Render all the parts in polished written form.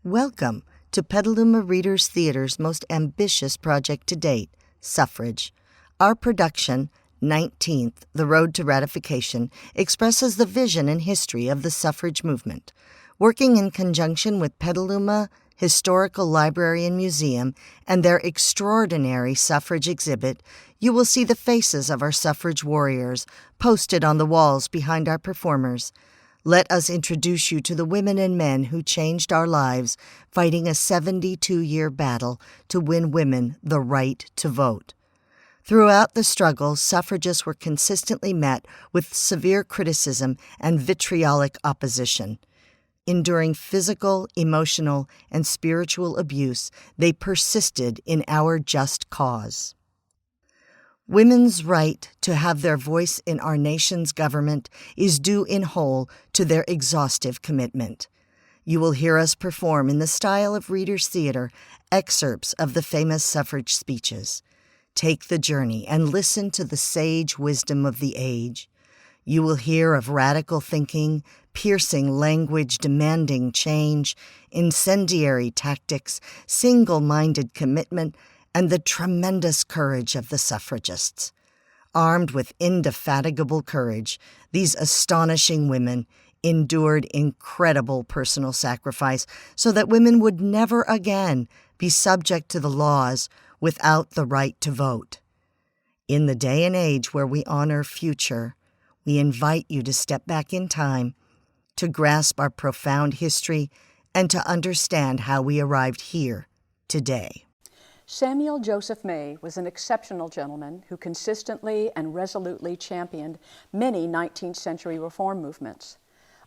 Welcome to Petaluma Readers Theater's most ambitious project to date, Suffrage. Our production, 19th, The Road to Ratification, expresses the vision and history of the suffrage movement. Working in conjunction with Petaluma Historical Library and Museum and their extraordinary suffrage exhibit, you will see the faces of our suffrage warriors posted on the walls behind our performers. Let us introduce you to the women and men who changed our lives fighting a 72-year battle to win women the right to vote. Throughout the struggle, suffragists were consistently met with severe criticism and vitriolic opposition. Enduring physical, emotional, and spiritual abuse, they persisted in our just cause. Women's right to have their voice in our nation's government is due in whole to their exhaustive commitment. You will hear us perform in the style of Readers Theater excerpts of the famous suffrage speeches. Take the journey and listen to the sage wisdom of the age. You will hear of radical thinking, piercing language demanding change, incendiary tactics, single-minded commitment, and the tremendous courage of the suffragists. Armed with indefatigable courage, these astonishing women endured incredible personal sacrifice so that women would never again be subject to the laws without the right to vote. In the day and age where we honor future, we invite you to step back in time, to grasp our profound history, and to understand how we arrived here today. Samuel Joseph May was an exceptional gentleman who consistently and resolutely championed many 19th century reform movements.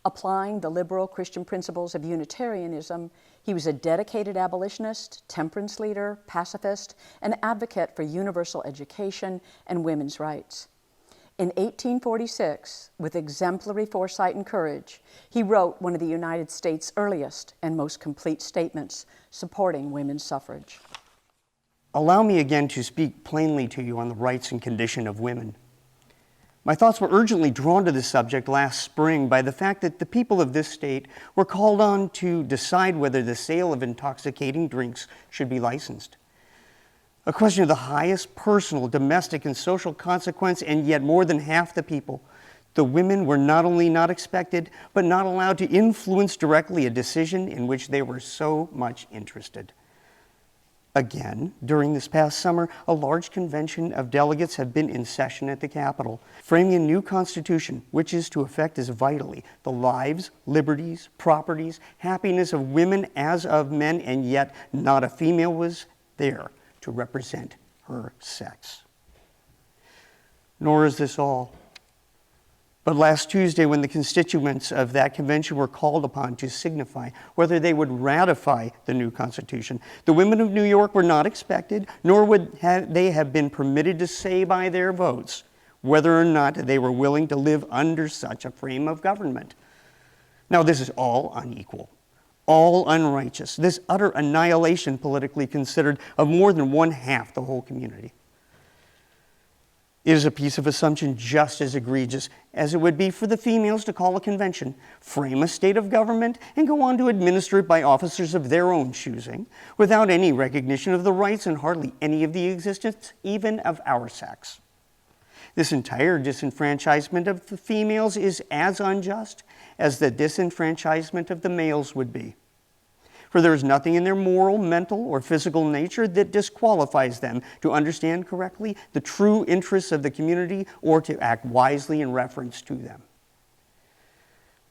Applying the liberal Christian principles of Unitarianism, he was a dedicated abolitionist, temperance leader, pacifist, and advocate for universal education and women's rights. In 1846, with exemplary foresight and courage, he wrote one of the United States' earliest and most complete statements supporting women's suffrage. Allow me again to speak plainly to you on the rights and condition of women. My thoughts were urgently drawn to this subject last spring by the fact that the people of this state were called on to decide whether the sale of intoxicating drinks should be licensed. A question of the highest personal, domestic, and social consequence, and yet more than half the people, the women, were not only not expected, but not allowed to influence directly a decision in which they were so much interested. Again, during this past summer, a large convention of delegates have been in session at the Capitol, framing a new constitution which is to affect as vitally the lives, liberties, properties, happiness of women as of men, and yet not a female was there to represent her sex. Nor is this all. But last Tuesday, when the constituents of that convention were called upon to signify whether they would ratify the new Constitution, the women of New York were not expected, nor would they have been permitted to say by their votes whether or not they were willing to live under such a frame of government. Now, this is all unequal, all unrighteous, this utter annihilation, politically considered, of more than one half the whole community. It is a piece of assumption just as egregious as it would be for the females to call a convention, frame a state of government, and go on to administer it by officers of their own choosing, without any recognition of the rights and hardly any of the existence even of our sex. This entire disenfranchisement of the females is as unjust as the disenfranchisement of the males would be. For there is nothing in their moral, mental, or physical nature that disqualifies them to understand correctly the true interests of the community or to act wisely in reference to them.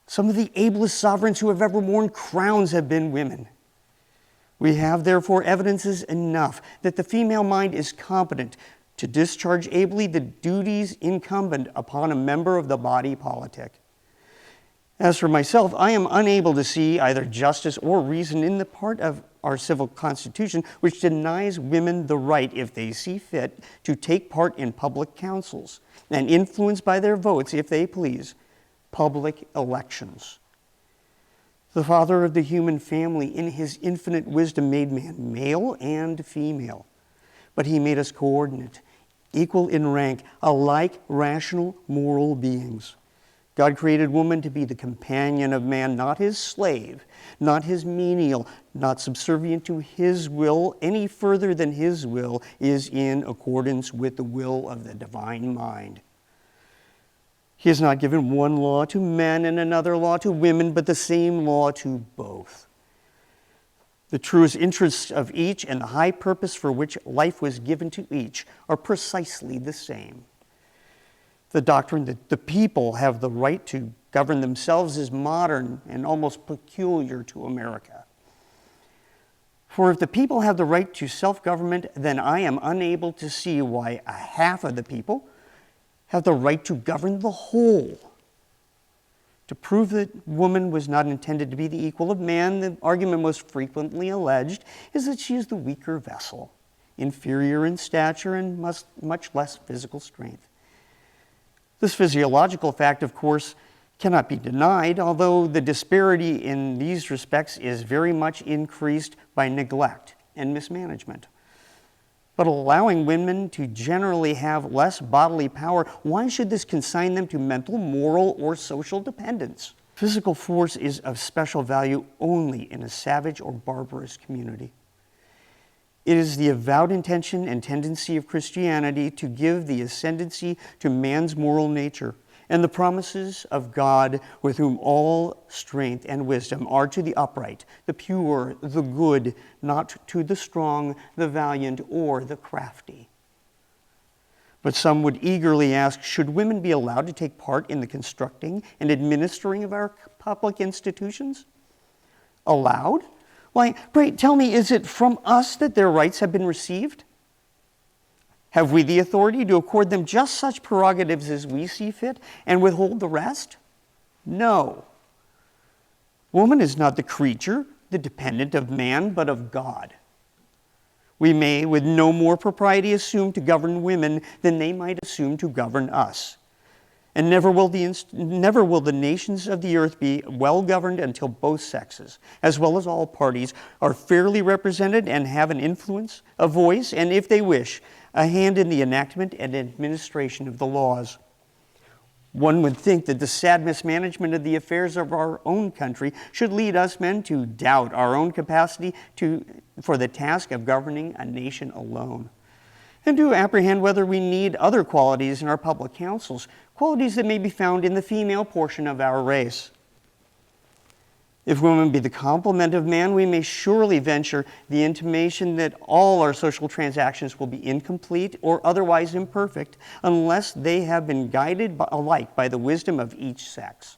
Some of the ablest sovereigns who have ever worn crowns have been women. We have, therefore, evidences enough that the female mind is competent to discharge ably the duties incumbent upon a member of the body politic. As for myself, I am unable to see either justice or reason in the part of our civil constitution which denies women the right, if they see fit, to take part in public councils and influence by their votes, if they please, public elections. The Father of the human family, in his infinite wisdom, made man male and female, but he made us coordinate, equal in rank, alike rational moral beings. God created woman to be the companion of man, not his slave, not his menial, not subservient to his will any further than his will is in accordance with the will of the divine mind. He has not given one law to men and another law to women, but the same law to both. The truest interests of each and the high purpose for which life was given to each are precisely the same. The doctrine that the people have the right to govern themselves is modern and almost peculiar to America. For if the people have the right to self-government, then I am unable to see why a half of the people have the right to govern the whole. To prove that woman was not intended to be the equal of man, the argument most frequently alleged is that she is the weaker vessel, inferior in stature and much less physical strength. This physiological fact, of course, cannot be denied, although the disparity in these respects is very much increased by neglect and mismanagement. But allowing women to generally have less bodily power, why should this consign them to mental, moral, or social dependence? Physical force is of special value only in a savage or barbarous community. It is the avowed intention and tendency of Christianity to give the ascendancy to man's moral nature, and the promises of God, with whom all strength and wisdom are to the upright, the pure, the good, not to the strong, the valiant, or the crafty. But some would eagerly ask, should women be allowed to take part in the constructing and administering of our public institutions? Allowed? Why, pray tell me, is it from us that their rights have been received? Have we the authority to accord them just such prerogatives as we see fit and withhold the rest? No. Woman is not the creature, the dependent of man, but of God. We may with no more propriety assume to govern women than they might assume to govern us. And never will the nations of the earth be well governed until both sexes, as well as all parties, are fairly represented and have an influence, a voice, and if they wish, a hand in the enactment and administration of the laws. One would think that the sad mismanagement of the affairs of our own country should lead us men to doubt our own capacity for the task of governing a nation alone, and to apprehend whether we need other qualities in our public councils, qualities that may be found in the female portion of our race. If woman be the complement of man, we may surely venture the intimation that all our social transactions will be incomplete or otherwise imperfect unless they have been guided alike by the wisdom of each sex.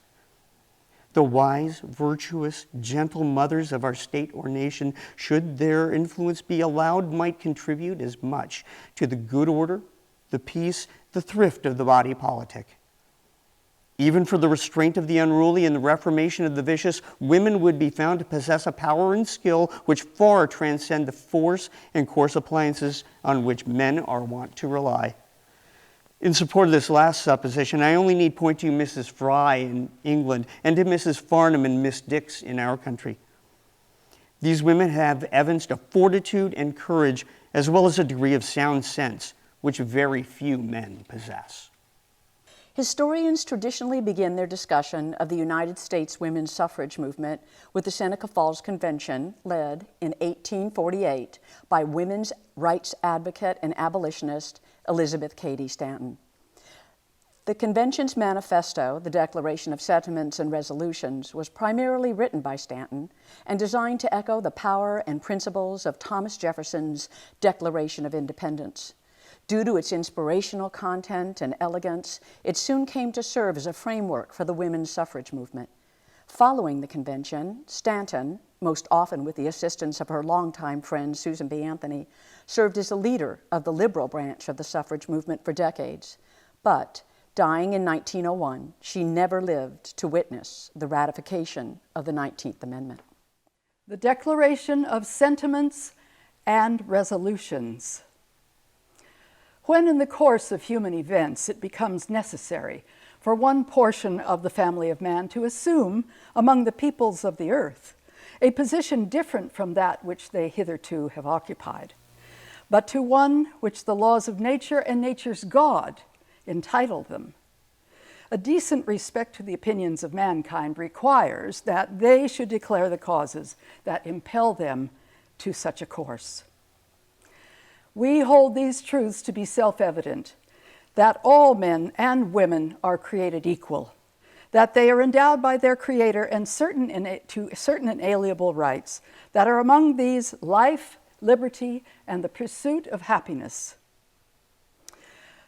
The wise, virtuous, gentle mothers of our state or nation, should their influence be allowed, might contribute as much to the good order, the peace, the thrift of the body politic. Even for the restraint of the unruly and the reformation of the vicious, women would be found to possess a power and skill which far transcend the force and coarse appliances on which men are wont to rely. In support of this last supposition, I only need point to Mrs. Fry in England and to Mrs. Farnham and Miss Dix in our country. These women have evinced a fortitude and courage as well as a degree of sound sense which very few men possess. Historians traditionally begin their discussion of the United States women's suffrage movement with the Seneca Falls Convention, led in 1848 by women's rights advocate and abolitionist Elizabeth Cady Stanton. The convention's manifesto, the Declaration of Sentiments and Resolutions, was primarily written by Stanton and designed to echo the power and principles of Thomas Jefferson's Declaration of Independence. Due to its inspirational content and elegance, it soon came to serve as a framework for the women's suffrage movement. Following the convention, Stanton, most often with the assistance of her longtime friend Susan B. Anthony, served as a leader of the liberal branch of the suffrage movement for decades. But, dying in 1901, she never lived to witness the ratification of the 19th Amendment. The Declaration of Sentiments and Resolutions. When in the course of human events it becomes necessary for one portion of the family of man to assume, among the peoples of the earth, a position different from that which they hitherto have occupied, but to one which the laws of nature and nature's God entitle them, a decent respect to the opinions of mankind requires that they should declare the causes that impel them to such a course. We hold these truths to be self-evident, that all men and women are created equal, that they are endowed by their Creator and certain inalienable rights, that are among these life, liberty, and the pursuit of happiness.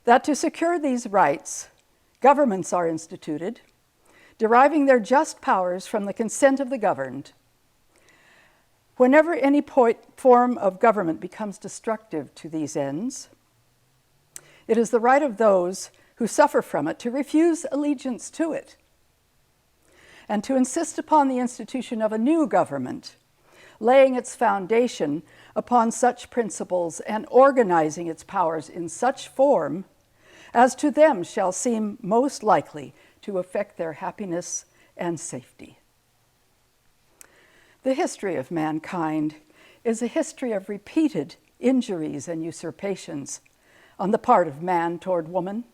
That to secure these rights, governments are instituted, deriving their just powers from the consent of the governed. Whenever any form of government becomes destructive to these ends, it is the right of those who suffer from it to refuse allegiance to it and to insist upon the institution of a new government, laying its foundation upon such principles and organizing its powers in such form as to them shall seem most likely to affect their happiness and safety. The history of mankind is a history of repeated injuries and usurpations on the part of man toward woman,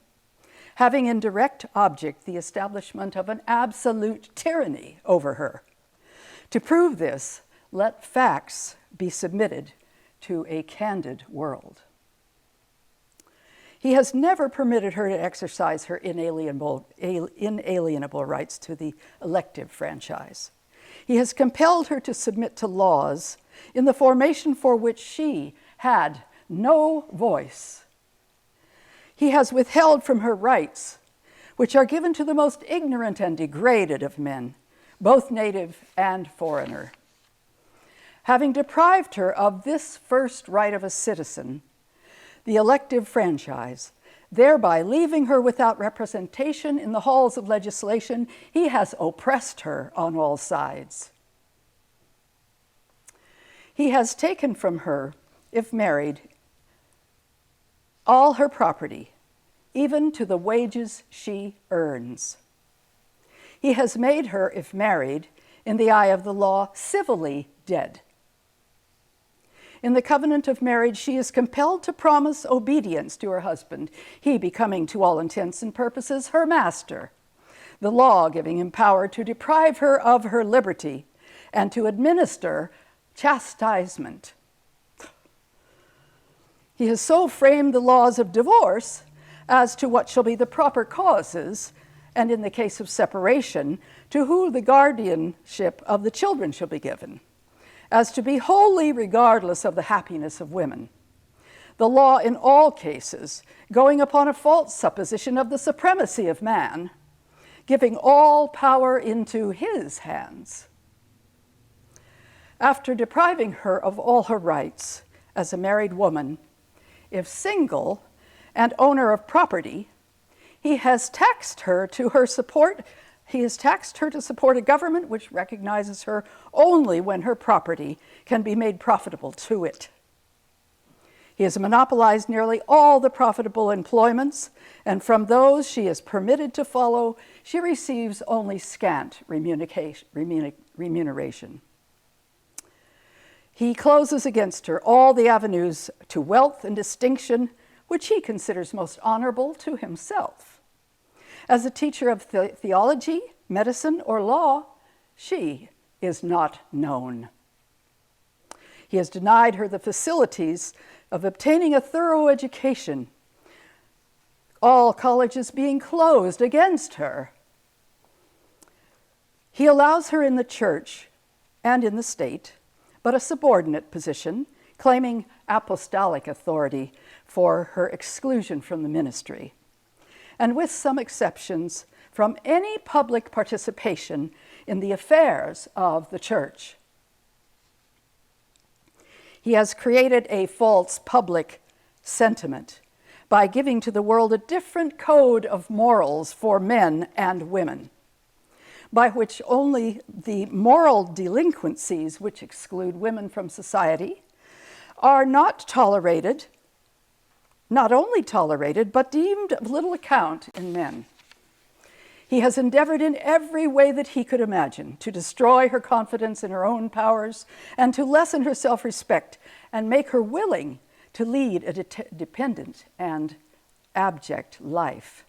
having in direct object the establishment of an absolute tyranny over her. To prove this, let facts be submitted to a candid world. He has never permitted her to exercise her inalienable rights to the elective franchise. He has compelled her to submit to laws in the formation for which she had no voice. He has withheld from her rights, which are given to the most ignorant and degraded of men, both native and foreigner. Having deprived her of this first right of a citizen, the elective franchise, thereby leaving her without representation in the halls of legislation, he has oppressed her on all sides. He has taken from her, if married, all her property, even to the wages she earns. He has made her, if married, in the eye of the law, civilly dead. In the covenant of marriage, she is compelled to promise obedience to her husband, he becoming, to all intents and purposes, her master, the law giving him power to deprive her of her liberty and to administer chastisement. He has so framed the laws of divorce as to what shall be the proper causes, and in the case of separation, to who the guardianship of the children shall be given, as to be wholly regardless of the happiness of women. The law in all cases going upon a false supposition of the supremacy of man, giving all power into his hands. After depriving her of all her rights as a married woman, if single and owner of property, he has taxed her to support a government which recognizes her only when her property can be made profitable to it. He has monopolized nearly all the profitable employments, and from those she is permitted to follow, she receives only scant remuneration. He closes against her all the avenues to wealth and distinction which he considers most honorable to himself. As a teacher of theology, medicine, or law, she is not known. He has denied her the facilities of obtaining a thorough education, all colleges being closed against her. He allows her in the church and in the state, but a subordinate position, claiming apostolic authority for her exclusion from the ministry, and with some exceptions, from any public participation in the affairs of the church. He has created a false public sentiment by giving to the world a different code of morals for men and women, by which only the moral delinquencies which exclude women from society are not only tolerated, but deemed of little account in men. He has endeavored in every way that he could imagine to destroy her confidence in her own powers and to lessen her self-respect and make her willing to lead a dependent and abject life.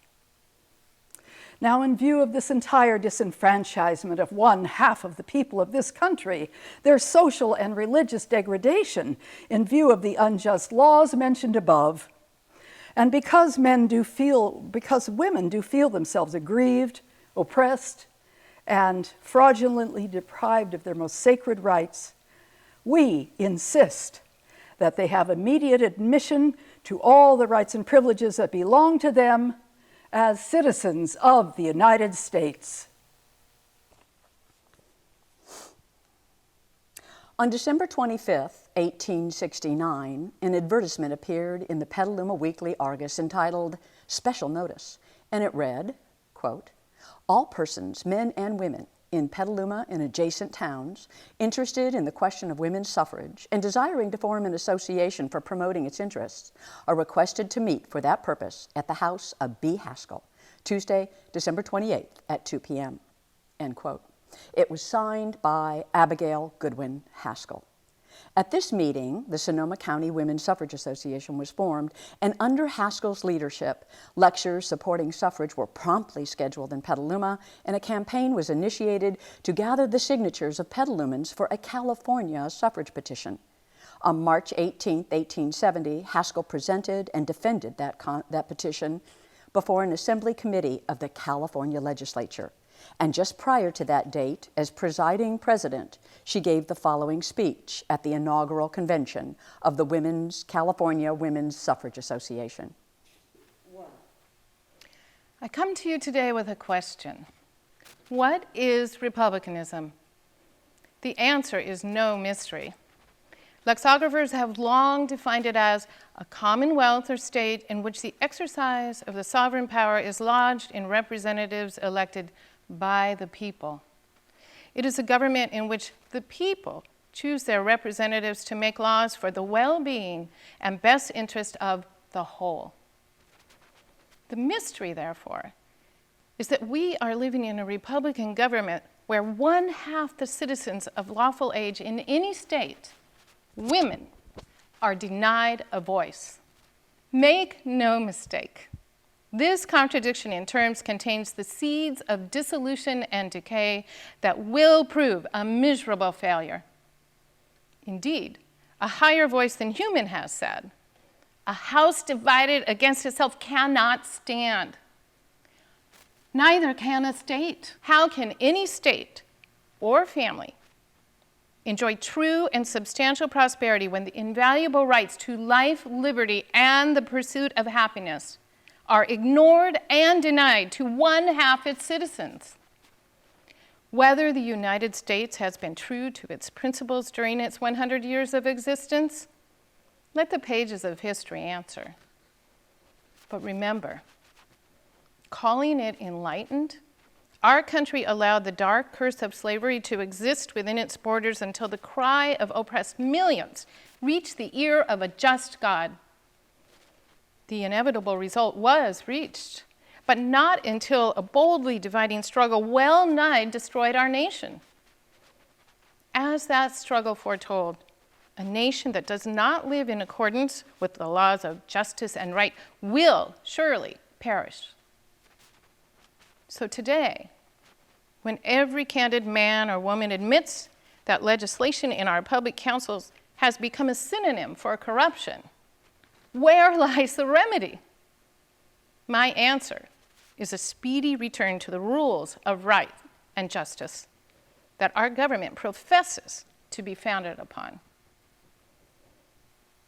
Now, in view of this entire disenfranchisement of one half of the people of this country, their social and religious degradation, in view of the unjust laws mentioned above, and because women do feel themselves aggrieved, oppressed, and fraudulently deprived of their most sacred rights, we insist that they have immediate admission to all the rights and privileges that belong to them as citizens of the United States. On December 25, 1869, an advertisement appeared in the Petaluma Weekly Argus entitled Special Notice, and it read, quote, "All persons, men and women, in Petaluma and adjacent towns, interested in the question of women's suffrage and desiring to form an association for promoting its interests, are requested to meet for that purpose at the house of B. Haskell, Tuesday, December 28th at 2 p.m." End quote. It was signed by Abigail Goodwin Haskell. At this meeting, the Sonoma County Women's Suffrage Association was formed, and under Haskell's leadership, lectures supporting suffrage were promptly scheduled in Petaluma, and a campaign was initiated to gather the signatures of Petalumans for a California suffrage petition. On March 18, 1870, Haskell presented and defended that petition before an assembly committee of the California legislature. And just prior to that date, as presiding president, she gave the following speech at the inaugural convention of the California Women's Suffrage Association. I come to you today with a question. What is republicanism? The answer is no mystery. Lexicographers have long defined it as a commonwealth or state in which the exercise of the sovereign power is lodged in representatives elected by the people. It is a government in which the people choose their representatives to make laws for the well-being and best interest of the whole. The mystery, therefore, is that we are living in a Republican government where 1/2 the citizens of lawful age in any state, women, are denied a voice. Make no mistake. This contradiction in terms contains the seeds of dissolution and decay that will prove a miserable failure. Indeed, a higher voice than human has said, "A house divided against itself cannot stand." Neither can a state. How can any state or family enjoy true and substantial prosperity when the invaluable rights to life, liberty, and the pursuit of happiness are ignored and denied to 1/2 its citizens? Whether the United States has been true to its principles during its 100 years of existence, let the pages of history answer. But remember, calling it enlightened, our country allowed the dark curse of slavery to exist within its borders until the cry of oppressed millions reached the ear of a just God. The inevitable result was reached, but not until a boldly dividing struggle well-nigh destroyed our nation. As that struggle foretold, a nation that does not live in accordance with the laws of justice and right will surely perish. So today, when every candid man or woman admits that legislation in our public councils has become a synonym for corruption, where lies the remedy? My answer is a speedy return to the rules of right and justice that our government professes to be founded upon.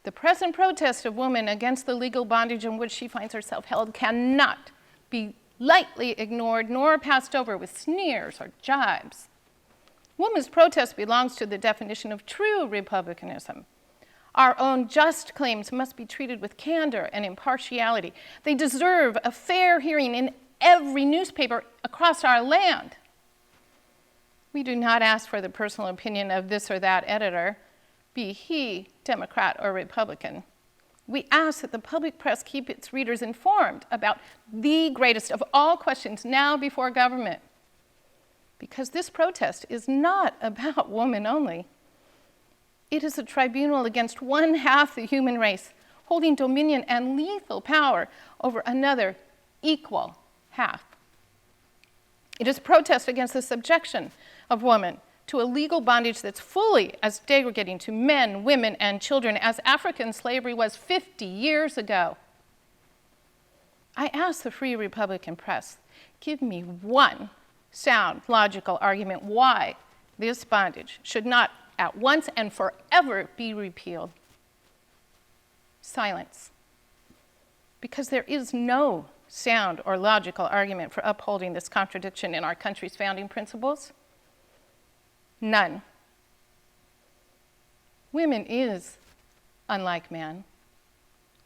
The present protest of women against the legal bondage in which she finds herself held cannot be lightly ignored nor passed over with sneers or jibes. Women's protest belongs to the definition of true republicanism. Our own just claims must be treated with candor and impartiality. They deserve a fair hearing in every newspaper across our land. We do not ask for the personal opinion of this or that editor, be he Democrat or Republican. We ask that the public press keep its readers informed about the greatest of all questions now before government. Because this protest is not about women only. It is a tribunal against 1/2 the human race, holding dominion and lethal power over another equal half. It is protest against the subjection of women to a legal bondage that's fully as degrading to men, women, and children as African slavery was 50 years ago. I ask the Free Republican press, give me one sound, logical argument why this bondage should not at once and forever be repealed. Silence. Because there is no sound or logical argument for upholding this contradiction in our country's founding principles. None. Woman is unlike man,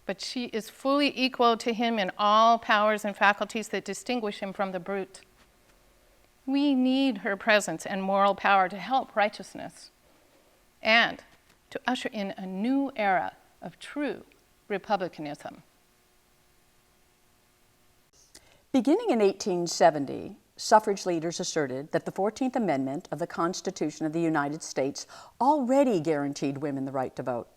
but she is fully equal to him in all powers and faculties that distinguish him from the brute. We need her presence and moral power to help righteousness and to usher in a new era of true republicanism. Beginning in 1870, suffrage leaders asserted that the 14th Amendment of the Constitution of the United States already guaranteed women the right to vote.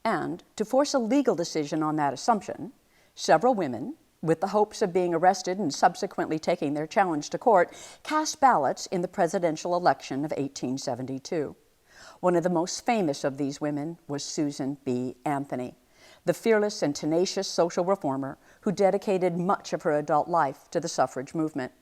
And to force a legal decision on that assumption, several women, with the hopes of being arrested and subsequently taking their challenge to court, cast ballots in the presidential election of 1872. One of the most famous of these women was Susan B. Anthony, the fearless and tenacious social reformer who dedicated much of her adult life to the suffrage movement.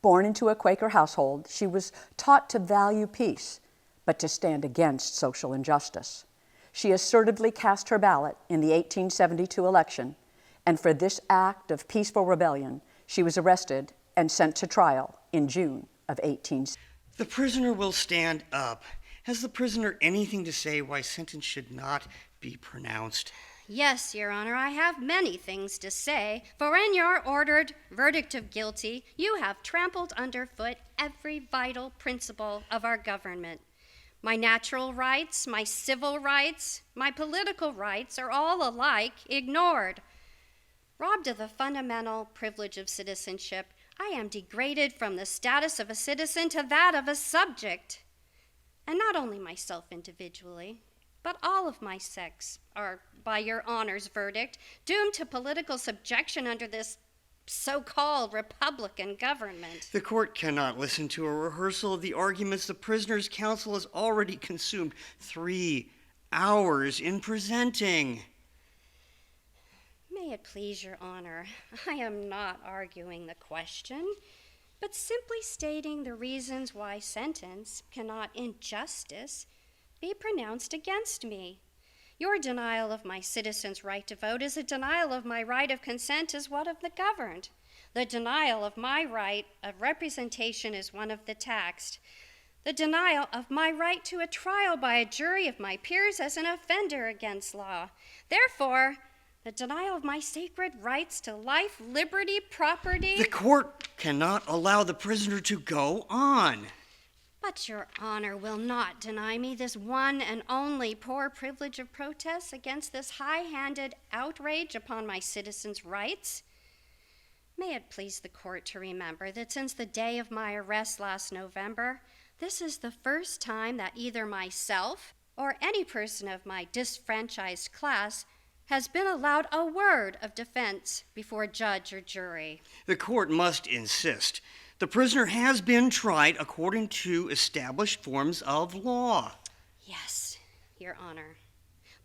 Born into a Quaker household, she was taught to value peace, but to stand against social injustice. She assertively cast her ballot in the 1872 election, and for this act of peaceful rebellion, she was arrested and sent to trial in June of 1870. The prisoner will stand up. Has the prisoner anything to say why sentence should not be pronounced? Yes, Your Honor, I have many things to say, for in your ordered verdict of guilty, you have trampled underfoot every vital principle of our government. My natural rights, my civil rights, my political rights are all alike ignored. Robbed of the fundamental privilege of citizenship, I am degraded from the status of a citizen to that of a subject. And not only myself individually, but all of my sex are, by your Honor's verdict, doomed to political subjection under this so-called Republican government. The court cannot listen to a rehearsal of the arguments the prisoner's counsel has already consumed 3 hours in presenting. May it please your Honor, I am not arguing the question, but simply stating the reasons why sentence cannot, in justice, be pronounced against me. Your denial of my citizen's right to vote is a denial of my right of consent as one of the governed. The denial of my right of representation is one of the taxed. The denial of my right to a trial by a jury of my peers as an offender against law. Therefore, the denial of my sacred rights to life, liberty, property. The court cannot allow the prisoner to go on. But your Honor will not deny me this one and only poor privilege of protest against this high-handed outrage upon my citizens' rights. May it please the court to remember that since the day of my arrest last November, this is the first time that either myself or any person of my disfranchised class has been allowed a word of defense before judge or jury. The court must insist. The prisoner has been tried according to established forms of law. Yes, Your Honor.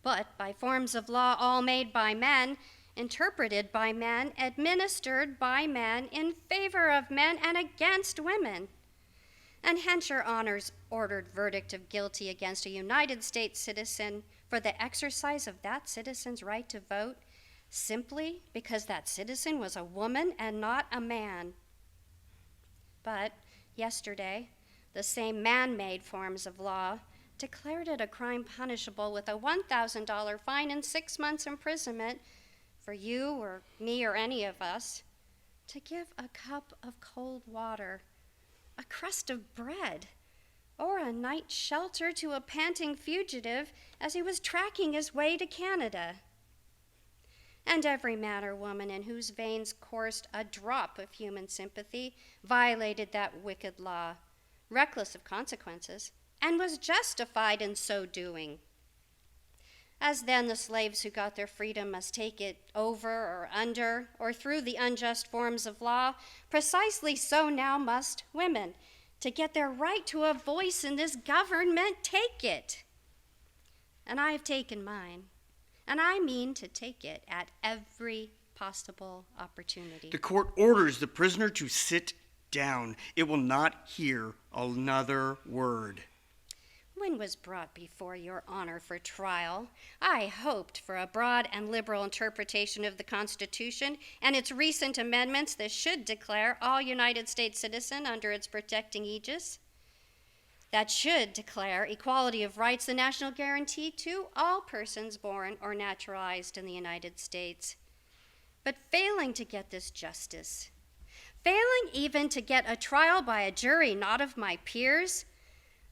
But by forms of law all made by men, interpreted by men, administered by men, in favor of men and against women. And hence Your Honor's ordered verdict of guilty against a United States citizen for the exercise of that citizen's right to vote, simply because that citizen was a woman and not a man. But yesterday, the same man-made forms of law declared it a crime punishable with a $1,000 fine and 6 months imprisonment for you or me or any of us to give a cup of cold water, a crust of bread, or a night's shelter to a panting fugitive as he was tracking his way to Canada. And every man or woman in whose veins coursed a drop of human sympathy violated that wicked law, reckless of consequences, and was justified in so doing. As then the slaves who got their freedom must take it over or under or through the unjust forms of law, precisely so now must women. To get their right to a voice in this government, take it. And I have taken mine, and I mean to take it at every possible opportunity. The court orders the prisoner to sit down. It will not hear another word. When was brought before your honor for trial, I hoped for a broad and liberal interpretation of the Constitution and its recent amendments that should declare all United States citizens under its protecting aegis, that should declare equality of rights the national guarantee to all persons born or naturalized in the United States. But failing to get this justice, failing even to get a trial by a jury not of my peers,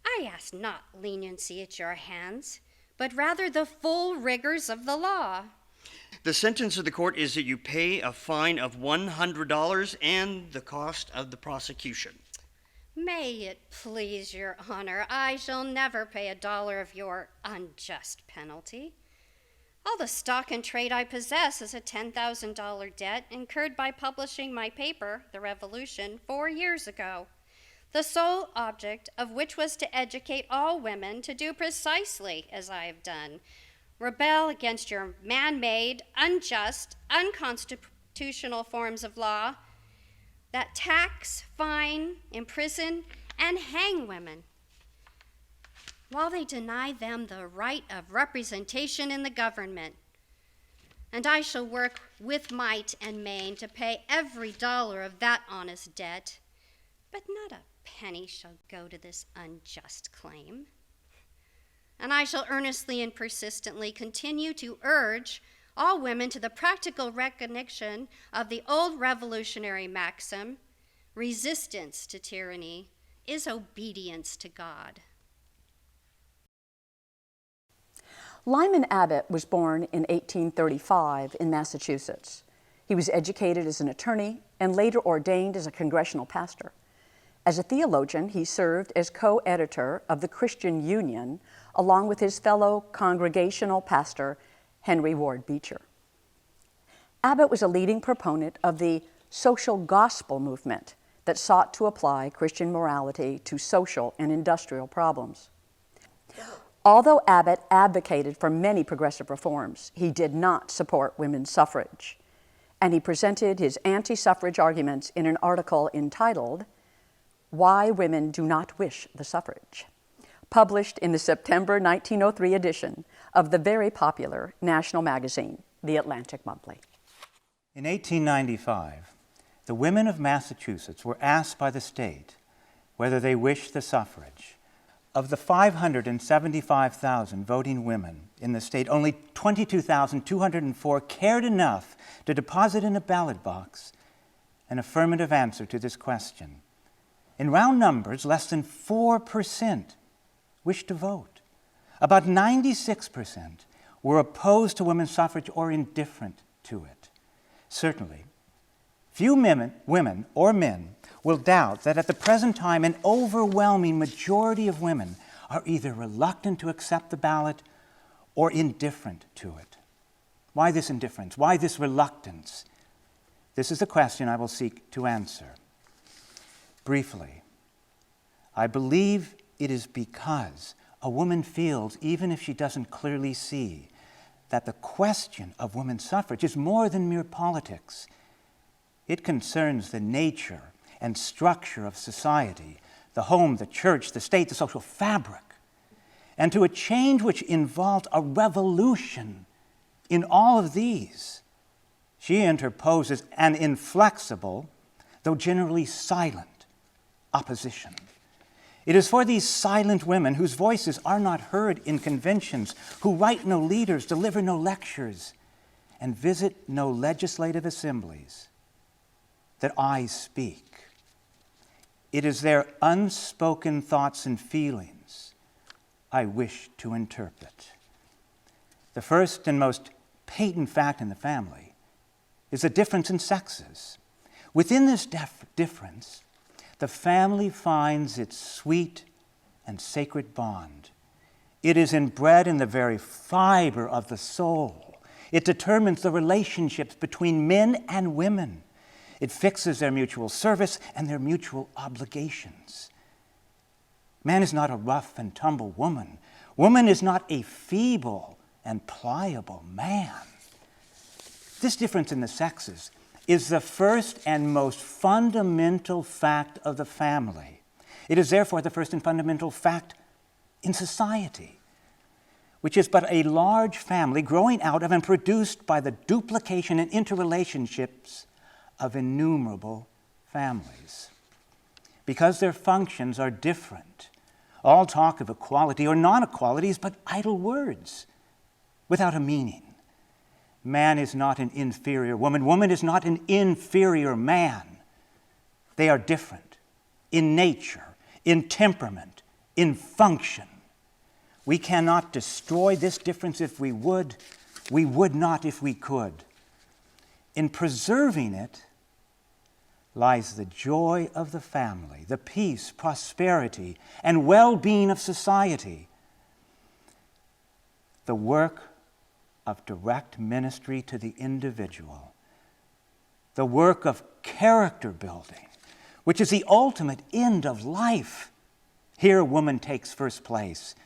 I ask not leniency at your hands, but rather the full rigors of the law. The sentence of the court is that you pay a fine of $100 and the cost of the prosecution. May it please your honor, I shall never pay $1 of your unjust penalty. All the stock and trade I possess is a $10,000 debt incurred by publishing my paper, The Revolution, 4 years ago, the sole object of which was to educate all women to do precisely as I have done, rebel against your man-made, unjust, unconstitutional forms of law that tax, fine, imprison, and hang women, while they deny them the right of representation in the government. And I shall work with might and main to pay every dollar of that honest debt, but not a penny shall go to this unjust claim. And I shall earnestly and persistently continue to urge all women to the practical recognition of the old revolutionary maxim, resistance to tyranny is obedience to God. Lyman Abbott was born in 1835 in Massachusetts. He was educated as an attorney and later ordained as a congressional pastor. As a theologian, he served as co-editor of the Christian Union along with his fellow congregational pastor, Henry Ward Beecher. Abbott was a leading proponent of the social gospel movement that sought to apply Christian morality to social and industrial problems. Although Abbott advocated for many progressive reforms, he did not support women's suffrage, and he presented his anti-suffrage arguments in an article entitled Why Women Do Not Wish the Suffrage, published in the September 1903 edition of the very popular national magazine, The Atlantic Monthly. In 1895, the women of Massachusetts were asked by the state whether they wished the suffrage. Of the 575,000 voting women in the state, only 22,204 cared enough to deposit in a ballot box an affirmative answer to this question. In round numbers, less than 4% wished to vote. About 96% were opposed to women's suffrage or indifferent to it. Certainly, few women or men will doubt that at the present time an overwhelming majority of women are either reluctant to accept the ballot or indifferent to it. Why this indifference? Why this reluctance? This is the question I will seek to answer. Briefly, I believe it is because a woman feels, even if she doesn't clearly see, that the question of women's suffrage is more than mere politics. It concerns the nature and structure of society, the home, the church, the state, the social fabric, and to a change which involved a revolution in all of these, she interposes an inflexible, though generally silent, opposition. It is for these silent women whose voices are not heard in conventions, who write no leaders, deliver no lectures, and visit no legislative assemblies, that I speak. It is their unspoken thoughts and feelings I wish to interpret. The first and most patent fact in the family is the difference in sexes. Within this difference, the family finds its sweet and sacred bond. It is inbred in the very fiber of the soul. It determines the relationships between men and women. It fixes their mutual service and their mutual obligations. Man is not a rough and tumble woman. Woman is not a feeble and pliable man. This difference in the sexes is the first and most fundamental fact of the family. It is therefore the first and fundamental fact in society, which is but a large family growing out of and produced by the duplication and interrelationships of innumerable families. Because their functions are different, all talk of equality or non-equality is but idle words without a meaning. Man is not an inferior woman. Woman is not an inferior man. They are different in nature, in temperament, in function. We cannot destroy this difference if we would. We would not if we could. In preserving it lies the joy of the family, the peace, prosperity, and well-being of society. The work of direct ministry to the individual, the work of character building, which is the ultimate end of life. Here, woman takes first place.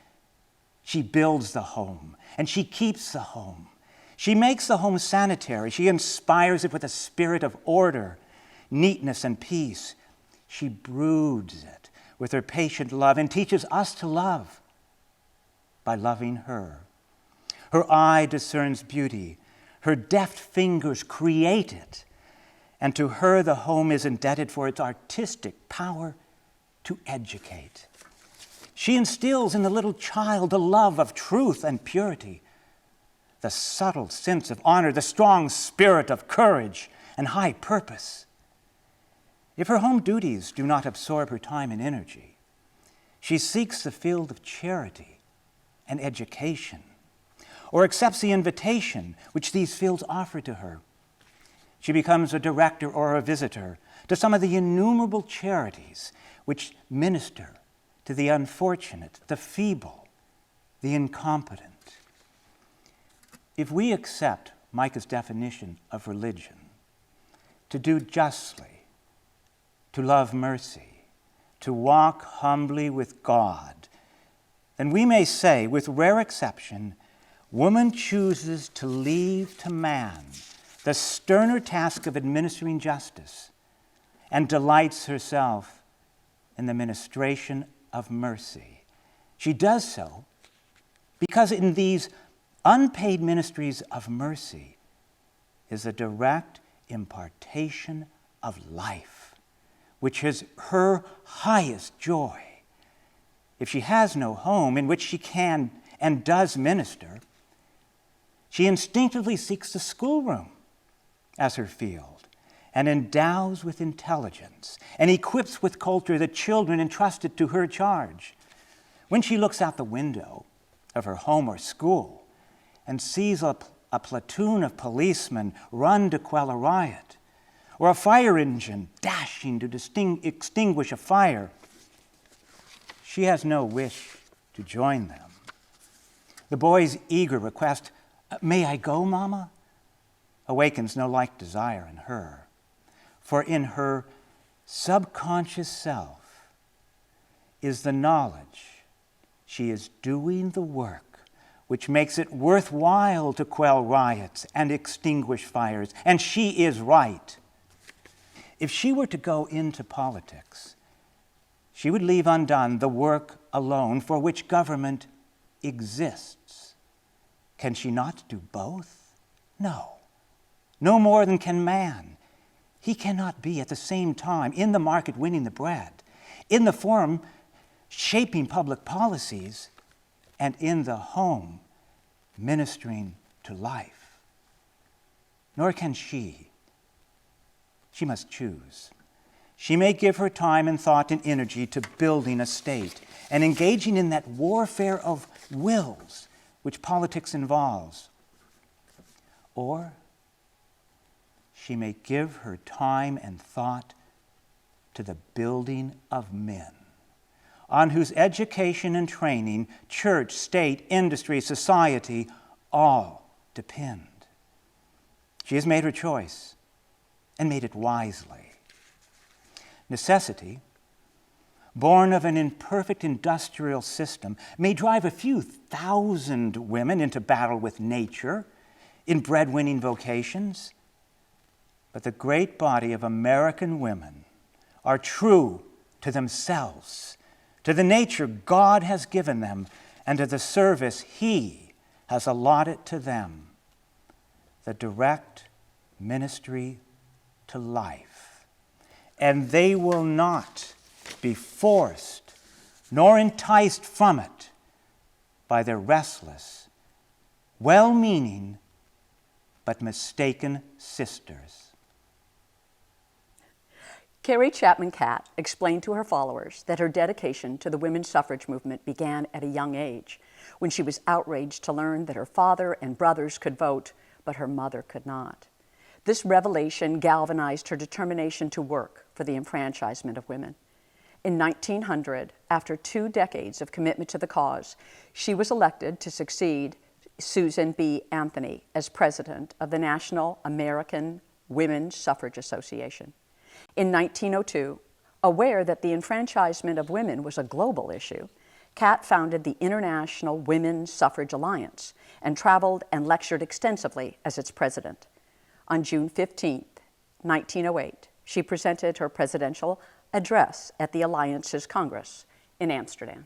She builds the home, and she keeps the home. She makes the home sanitary. She inspires it with a spirit of order, neatness, and peace. She broods it with her patient love and teaches us to love by loving her. Her eye discerns beauty. Her deft fingers create it. And to her, the home is indebted for its artistic power to educate. She instills in the little child the love of truth and purity, the subtle sense of honor, the strong spirit of courage and high purpose. If her home duties do not absorb her time and energy, she seeks the field of charity and education, or accepts the invitation which these fields offer to her. She becomes a director or a visitor to some of the innumerable charities which minister to the unfortunate, the feeble, the incompetent. If we accept Micah's definition of religion, to do justly, to love mercy, to walk humbly with God, then we may say, with rare exception, woman chooses to leave to man the sterner task of administering justice and delights herself in the ministration of mercy. She does so because in these unpaid ministries of mercy is a direct impartation of life, which is her highest joy. If she has no home in which she can and does minister, she instinctively seeks the schoolroom as her field and endows with intelligence and equips with culture the children entrusted to her charge. When she looks out the window of her home or school and sees a platoon of policemen run to quell a riot, or a fire engine dashing to extinguish a fire, she has no wish to join them. The boy's eager request, "May I go, Mama?" awakens no like desire in her. For in her subconscious self is the knowledge she is doing the work which makes it worthwhile to quell riots and extinguish fires, and she is right. If she were to go into politics, she would leave undone the work alone for which government exists. Can she not do both? No. No more than can man. He cannot be at the same time in the market winning the bread, in the forum shaping public policies, and in the home ministering to life. Nor can she. She must choose. She may give her time and thought and energy to building a state and engaging in that warfare of wills which politics involves. Or she may give her time and thought to the building of men, on whose education and training church, state, industry, society all depend. She has made her choice and made it wisely. Necessity, born of an imperfect industrial system, may drive a few thousand women into battle with nature in breadwinning vocations, but the great body of American women are true to themselves, to the nature God has given them, and to the service He has allotted to them, the direct ministry to life. And they will not be forced nor enticed from it by their restless, well-meaning, but mistaken sisters. Carrie Chapman Catt explained to her followers that her dedication to the women's suffrage movement began at a young age, when she was outraged to learn that her father and brothers could vote, but her mother could not. This revelation galvanized her determination to work for the enfranchisement of women. In 1900, after 2 decades of commitment to the cause, she was elected to succeed Susan B. Anthony as president of the National American Women's Suffrage Association. In 1902, aware that the enfranchisement of women was a global issue, Catt founded the International Women's Suffrage Alliance and traveled and lectured extensively as its president. On June 15, 1908, she presented her presidential address at the Alliance's Congress in Amsterdam.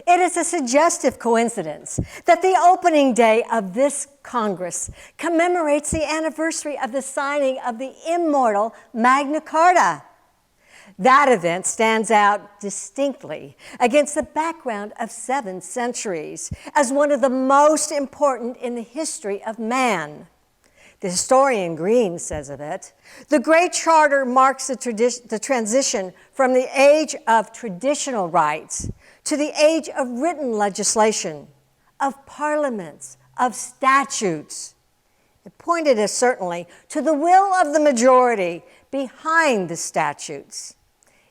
It is a suggestive coincidence that the opening day of this Congress commemorates the anniversary of the signing of the immortal Magna Carta. That event stands out distinctly against the background of 7 centuries as one of the most important in the history of man. The historian Green says of it, "The Great Charter marks the transition from the age of traditional rights to the age of written legislation, of parliaments, of statutes." It pointed us certainly to the will of the majority behind the statutes.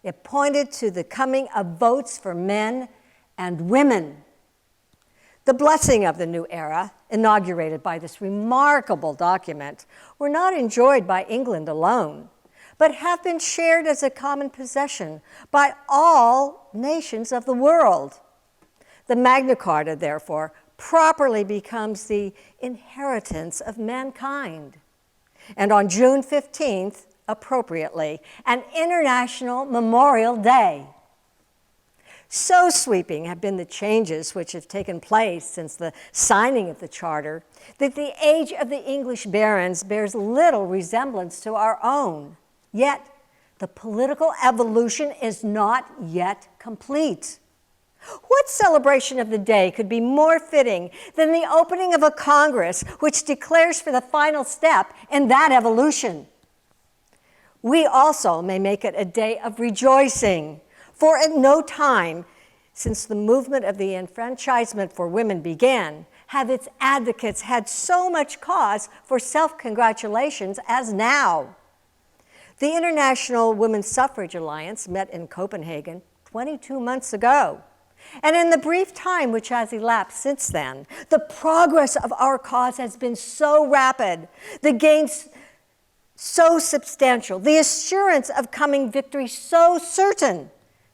It pointed to the coming of votes for men and women. The blessing of the new era, inaugurated by this remarkable document, were not enjoyed by England alone, but have been shared as a common possession by all nations of the world. The Magna Carta, therefore, properly becomes the inheritance of mankind. And on June 15th, appropriately, an International Memorial Day. So sweeping have been the changes which have taken place since the signing of the Charter that the age of the English barons bears little resemblance to our own. Yet, the political evolution is not yet complete. What celebration of the day could be more fitting than the opening of a Congress which declares for the final step in that evolution? We also may make it a day of rejoicing, for at no time since the movement of the enfranchisement for women began have its advocates had so much cause for self-congratulations as now. The International Women's Suffrage Alliance met in Copenhagen 22 months ago. And in the brief time which has elapsed since then, the progress of our cause has been so rapid, the gains so substantial, the assurance of coming victory so certain,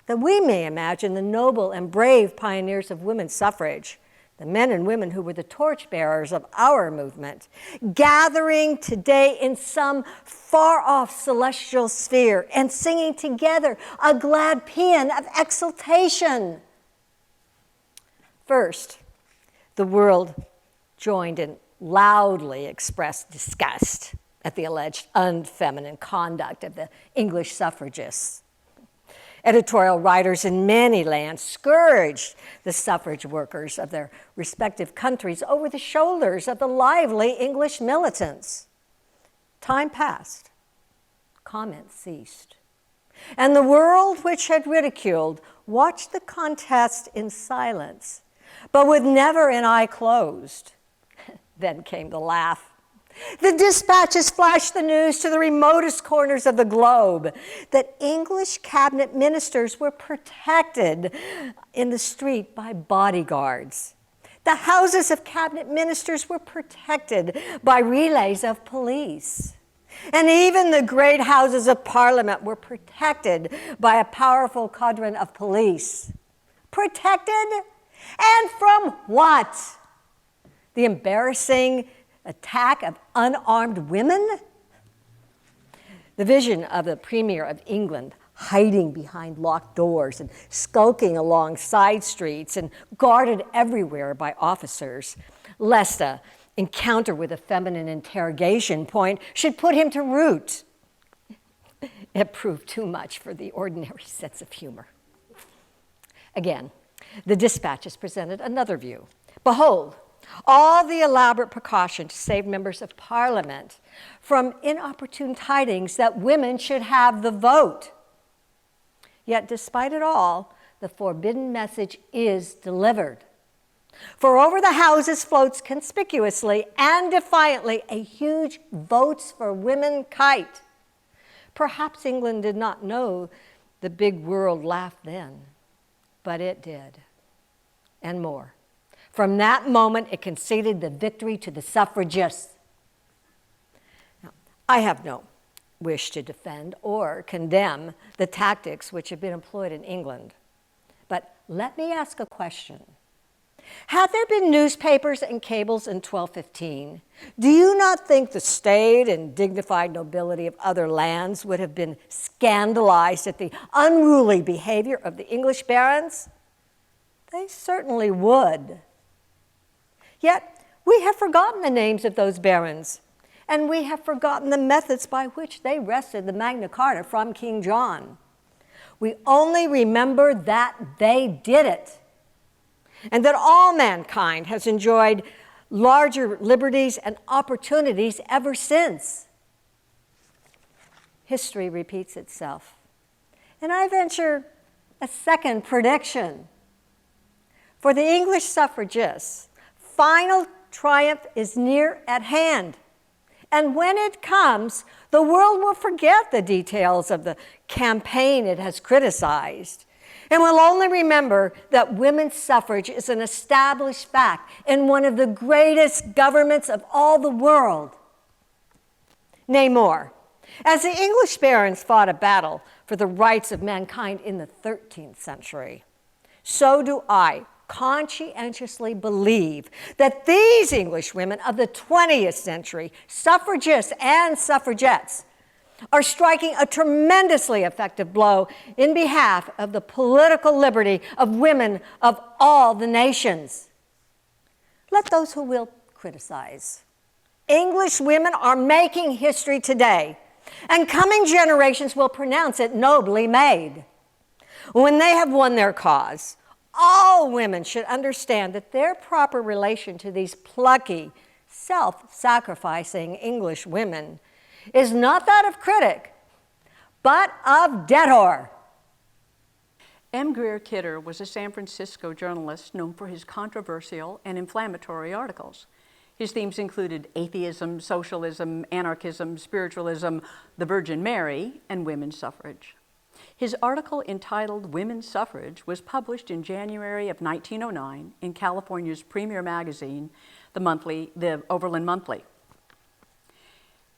that we may imagine the noble and brave pioneers of women's suffrage, the men and women who were the torchbearers of our movement, gathering today in some far-off celestial sphere and singing together a glad paean of exultation. First, the world joined in loudly expressed disgust at the alleged unfeminine conduct of the English suffragists. Editorial writers in many lands scourged the suffrage workers of their respective countries over the shoulders of the lively English militants. Time passed, comments ceased, and the world which had ridiculed watched the contest in silence, but with never an eye closed. Then came the laugh. The dispatches flashed the news to the remotest corners of the globe that English cabinet ministers were protected in the street by bodyguards. The houses of cabinet ministers were protected by relays of police. And even the great houses of parliament were protected by a powerful cadre of police. Protected? And from what? The embarrassing attack of unarmed women? The vision of the Premier of England hiding behind locked doors and skulking along side streets and guarded everywhere by officers, lest a encounter with a feminine interrogation point should put him to rout. It proved too much for the ordinary sense of humor. Again, the dispatches presented another view. Behold, all the elaborate precaution to save members of Parliament from inopportune tidings that women should have the vote. Yet despite it all, the forbidden message is delivered. For over the houses floats conspicuously and defiantly a huge Votes for Women kite. Perhaps England did not know the big world laughed then, but it did, and more. From that moment, it conceded the victory to the suffragists. Now, I have no wish to defend or condemn the tactics which have been employed in England, but let me ask a question. Had there been newspapers and cables in 1215, do you not think the staid and dignified nobility of other lands would have been scandalized at the unruly behavior of the English barons? They certainly would. Yet we have forgotten the names of those barons, and we have forgotten the methods by which they wrested the Magna Carta from King John. We only remember that they did it, and that all mankind has enjoyed larger liberties and opportunities ever since. History repeats itself. And I venture a second prediction. For the English suffragists, final triumph is near at hand. And when it comes, the world will forget the details of the campaign it has criticized, and will only remember that women's suffrage is an established fact in one of the greatest governments of all the world. Nay more, as the English barons fought a battle for the rights of mankind in the 13th century, so do I conscientiously believe that these English women of the 20th century, suffragists and suffragettes, are striking a tremendously effective blow in behalf of the political liberty of women of all the nations. Let those who will criticize. English women are making history today, and coming generations will pronounce it nobly made. When they have won their cause, all women should understand that their proper relation to these plucky, self-sacrificing English women is not that of critic, but of debtor. M. Greer Kidder was a San Francisco journalist known for his controversial and inflammatory articles. His themes included atheism, socialism, anarchism, spiritualism, the Virgin Mary, and women's suffrage. His article entitled Women's Suffrage was published in January of 1909 in California's premier magazine, the Overland Monthly.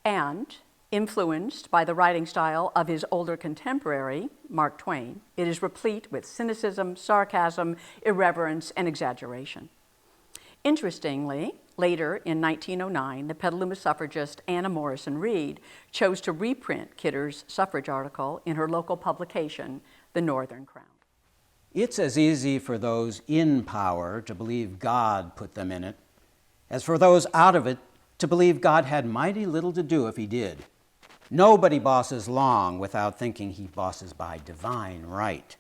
And influenced by the writing style of his older contemporary, Mark Twain, it is replete with cynicism, sarcasm, irreverence, and exaggeration. Interestingly, later in 1909, the Petaluma suffragist Anna Morrison Reed chose to reprint Kidder's suffrage article in her local publication, The Northern Crown. It's as easy for those in power to believe God put them in it as for those out of it to believe God had mighty little to do if he did. Nobody bosses long without thinking he bosses by divine right.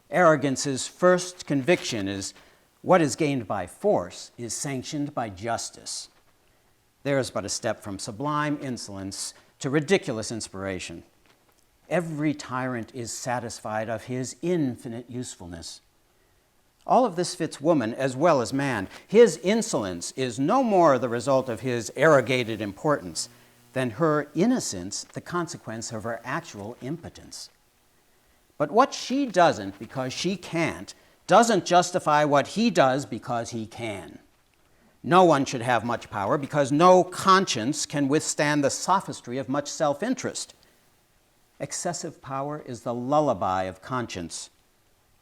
Arrogance's first conviction is what is gained by force is sanctioned by justice. There is but a step from sublime insolence to ridiculous inspiration. Every tyrant is satisfied of his infinite usefulness. All of this fits woman as well as man. His insolence is no more the result of his arrogated importance than her innocence the consequence of her actual impotence. But what she doesn't because she can't doesn't justify what he does because he can. No one should have much power because no conscience can withstand the sophistry of much self-interest. Excessive power is the lullaby of conscience.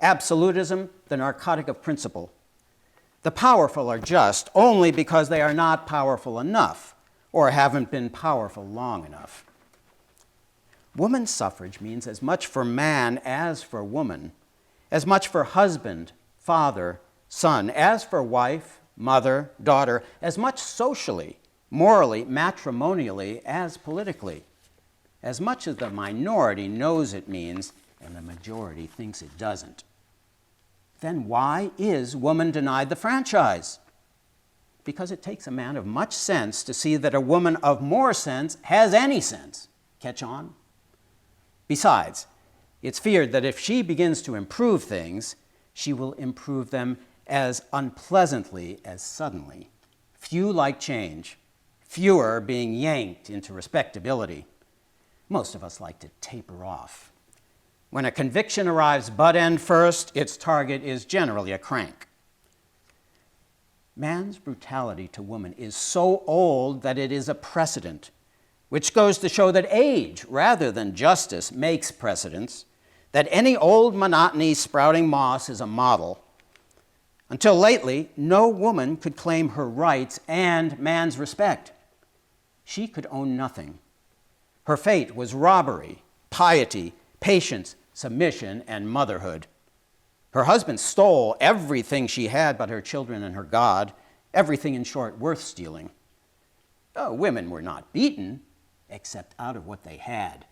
Absolutism, the narcotic of principle. The powerful are just only because they are not powerful enough or haven't been powerful long enough. Woman's suffrage means as much for man as for woman, as much for husband, father, son, as for wife, mother, daughter, as much socially, morally, matrimonially, as politically, as much as the minority knows it means and the majority thinks it doesn't. Then why is woman denied the franchise? Because it takes a man of much sense to see that a woman of more sense has any sense. Catch on? Besides, it's feared that if she begins to improve things, she will improve them as unpleasantly as suddenly. Few like change, fewer being yanked into respectability. Most of us like to taper off. When a conviction arrives butt end first, its target is generally a crank. Man's brutality to woman is so old that it is a precedent, which goes to show that age, rather than justice, makes precedents, that any old monotony sprouting moss is a model. Until lately, no woman could claim her rights and man's respect. She could own nothing. Her fate was robbery, piety, patience, submission, and motherhood. Her husband stole everything she had but her children and her God, everything, in short, worth stealing. Women were not beaten, except out of what they had.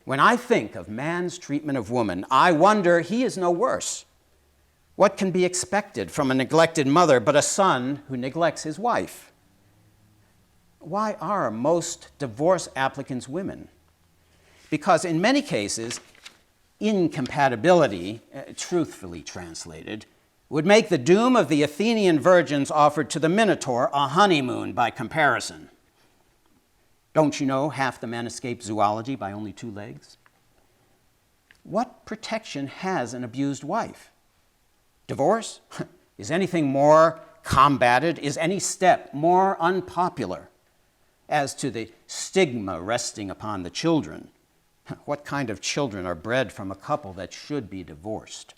When I think of man's treatment of woman, I wonder he is no worse. What can be expected from a neglected mother but a son who neglects his wife? Why are most divorce applicants women? Because in many cases, incompatibility, truthfully translated, would make the doom of the Athenian virgins offered to the Minotaur a honeymoon by comparison. Don't you know half the men escape zoology by only 2 legs? What protection has an abused wife? Divorce? Is anything more combated? Is any step more unpopular? As to the stigma resting upon the children, what kind of children are bred from a couple that should be divorced?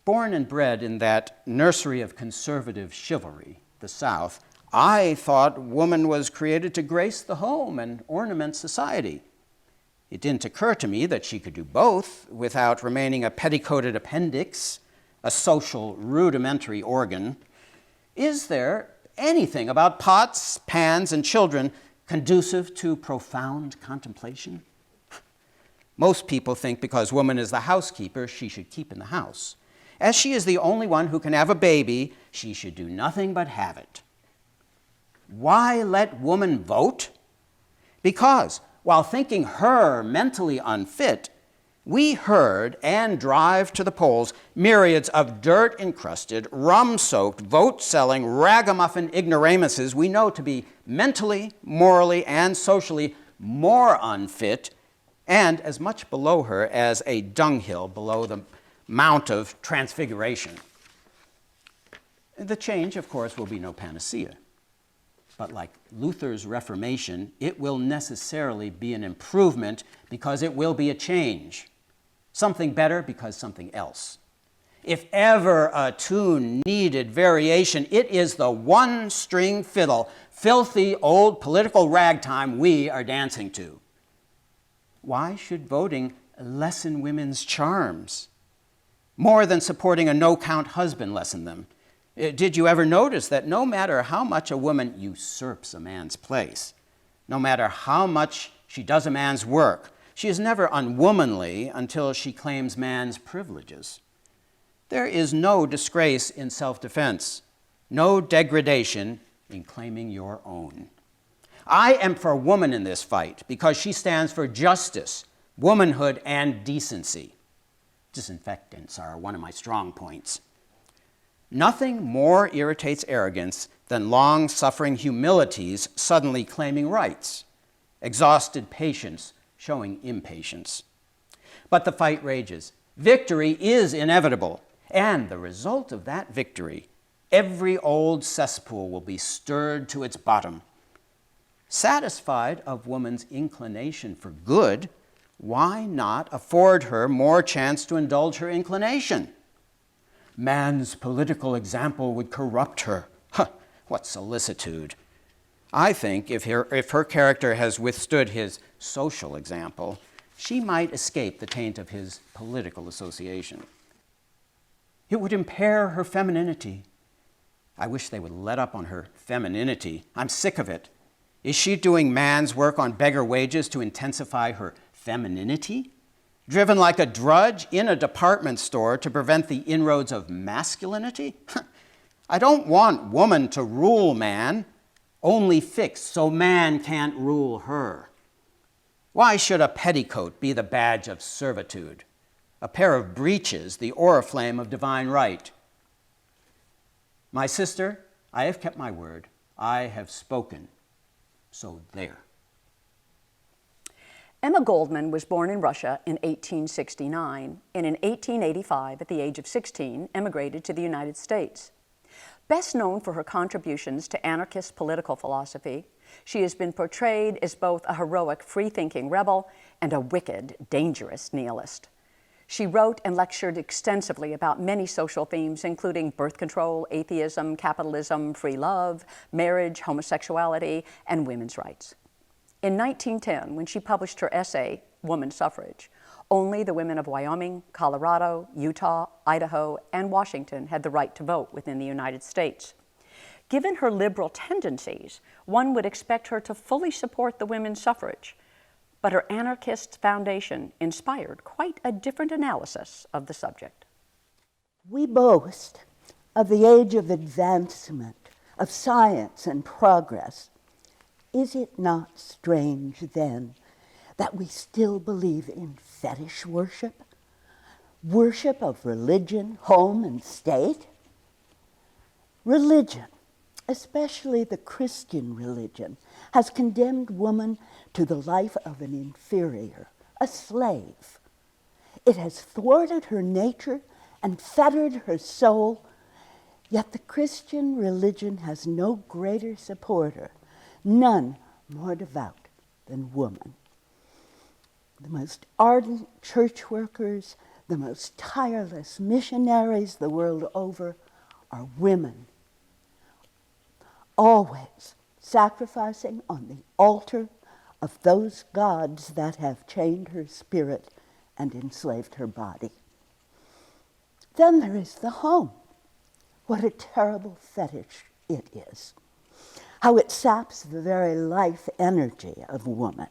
Born and bred in that nursery of conservative chivalry, the South, I thought woman was created to grace the home and ornament society. It didn't occur to me that she could do both without remaining a petticoated appendix, a social rudimentary organ. Is there anything about pots, pans, and children conducive to profound contemplation? Most people think because woman is the housekeeper, she should keep in the house. As she is the only one who can have a baby, she should do nothing but have it. Why let woman vote? Because while thinking her mentally unfit, we herd and drive to the polls myriads of dirt-encrusted, rum-soaked, vote-selling, ragamuffin ignoramuses we know to be mentally, morally, and socially more unfit and as much below her as a dunghill below the Mount of Transfiguration. The change, of course, will be no panacea. But like Luther's Reformation, it will necessarily be an improvement because it will be a change. Something better because something else. If ever a tune needed variation, it is the one-string fiddle, filthy old political ragtime we are dancing to. Why should voting lessen women's charms? More than supporting a no-count husband lessen them. Did you ever notice that no matter how much a woman usurps a man's place, no matter how much she does a man's work, she is never unwomanly until she claims man's privileges? There is no disgrace in self-defense, no degradation in claiming your own. I am for woman in this fight because she stands for justice, womanhood, and decency. Disinfectants are one of my strong points. Nothing more irritates arrogance than long-suffering humilities suddenly claiming rights, exhausted patience showing impatience. But the fight rages. Victory is inevitable, and the result of that victory, every old cesspool will be stirred to its bottom. Satisfied of woman's inclination for good, why not afford her more chance to indulge her inclination? Man's political example would corrupt her. Huh, what solicitude! I think if her character has withstood his social example, she might escape the taint of his political association. It would impair her femininity. I wish they would let up on her femininity. I'm sick of it. Is she doing man's work on beggar wages to intensify her femininity? Driven like a drudge in a department store to prevent the inroads of masculinity? I don't want woman to rule man, only fixed so man can't rule her. Why should a petticoat be the badge of servitude? A pair of breeches the oriflamme of divine right? My sister, I have kept my word. I have spoken. So there. Emma Goldman was born in Russia in 1869, and in 1885, at the age of 16, emigrated to the United States. Best known for her contributions to anarchist political philosophy, she has been portrayed as both a heroic, free-thinking rebel and a wicked, dangerous nihilist. She wrote and lectured extensively about many social themes, including birth control, atheism, capitalism, free love, marriage, homosexuality, and women's rights. In 1910, when she published her essay, Woman Suffrage, only the women of Wyoming, Colorado, Utah, Idaho, and Washington had the right to vote within the United States. Given her liberal tendencies, one would expect her to fully support the women's suffrage, but her anarchist foundation inspired quite a different analysis of the subject. We boast of the age of advancement, of science and progress. Is it not strange, then, that we still believe in fetish worship? Worship of religion, home, and state? Religion, especially the Christian religion, has condemned woman to the life of an inferior, a slave. It has thwarted her nature and fettered her soul, yet the Christian religion has no greater supporter, none more devout than woman. The most ardent church workers, the most tireless missionaries the world over are women, always sacrificing on the altar of those gods that have chained her spirit and enslaved her body. Then there is the home. What a terrible fetish it is. How it saps the very life energy of woman.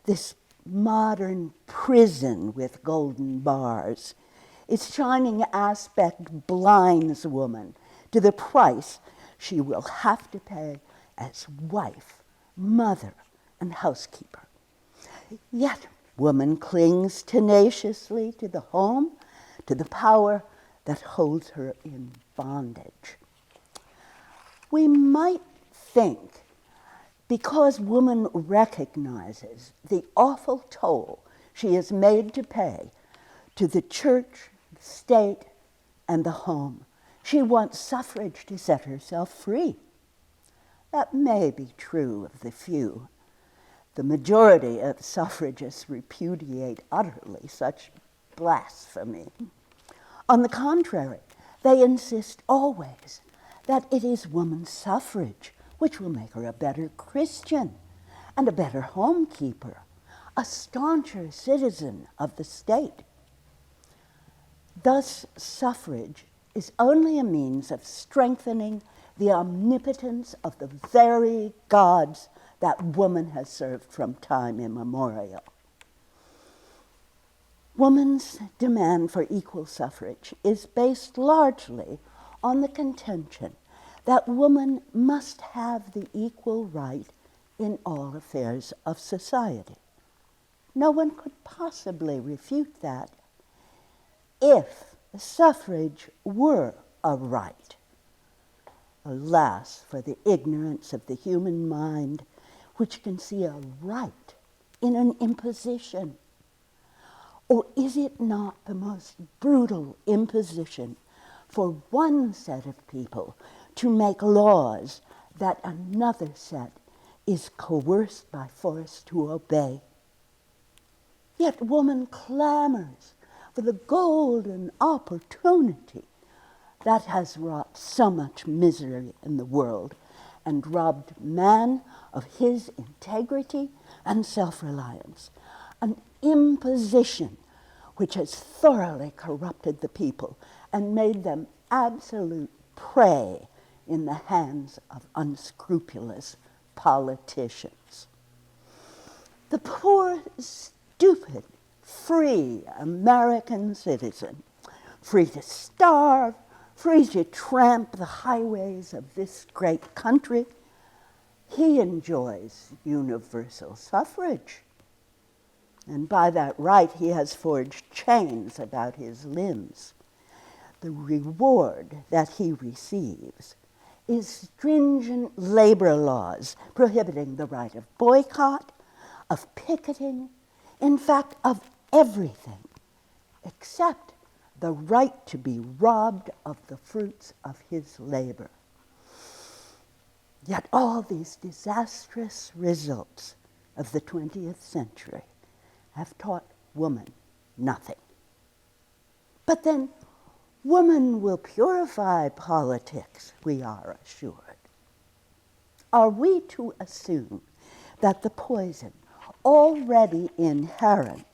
This modern prison with golden bars. Its shining aspect blinds woman to the price she will have to pay as wife, mother, and housekeeper. Yet woman clings tenaciously to the home, to the power that holds her in bondage. We might think, because woman recognizes the awful toll she is made to pay to the church, the state, and the home, she wants suffrage to set herself free. That may be true of the few. The majority of suffragists repudiate utterly such blasphemy. On the contrary, they insist always that it is woman's suffrage which will make her a better Christian and a better homekeeper, a stauncher citizen of the state. Thus, suffrage is only a means of strengthening the omnipotence of the very gods that woman has served from time immemorial. Woman's demand for equal suffrage is based largely on the contention that woman must have the equal right in all affairs of society. No one could possibly refute that. if suffrage were a right. Alas, for the ignorance of the human mind, which can see a right in an imposition. Or is it not the most brutal imposition for one set of people to make laws that another set is coerced by force to obey? Yet woman clamors for the golden opportunity that has wrought so much misery in the world and robbed man of his integrity and self-reliance, an imposition which has thoroughly corrupted the people and made them absolute prey in the hands of unscrupulous politicians. The poor, stupid, free American citizen, free to starve, free to tramp the highways of this great country, he enjoys universal suffrage. And by that right, he has forged chains about his limbs. The reward that he receives is stringent labor laws prohibiting the right of boycott, of picketing, in fact, of everything, except the right to be robbed of the fruits of his labor. Yet all these disastrous results of the 20th century have taught woman nothing. But then woman will purify politics, we are assured. Are we to assume that the poison already inherent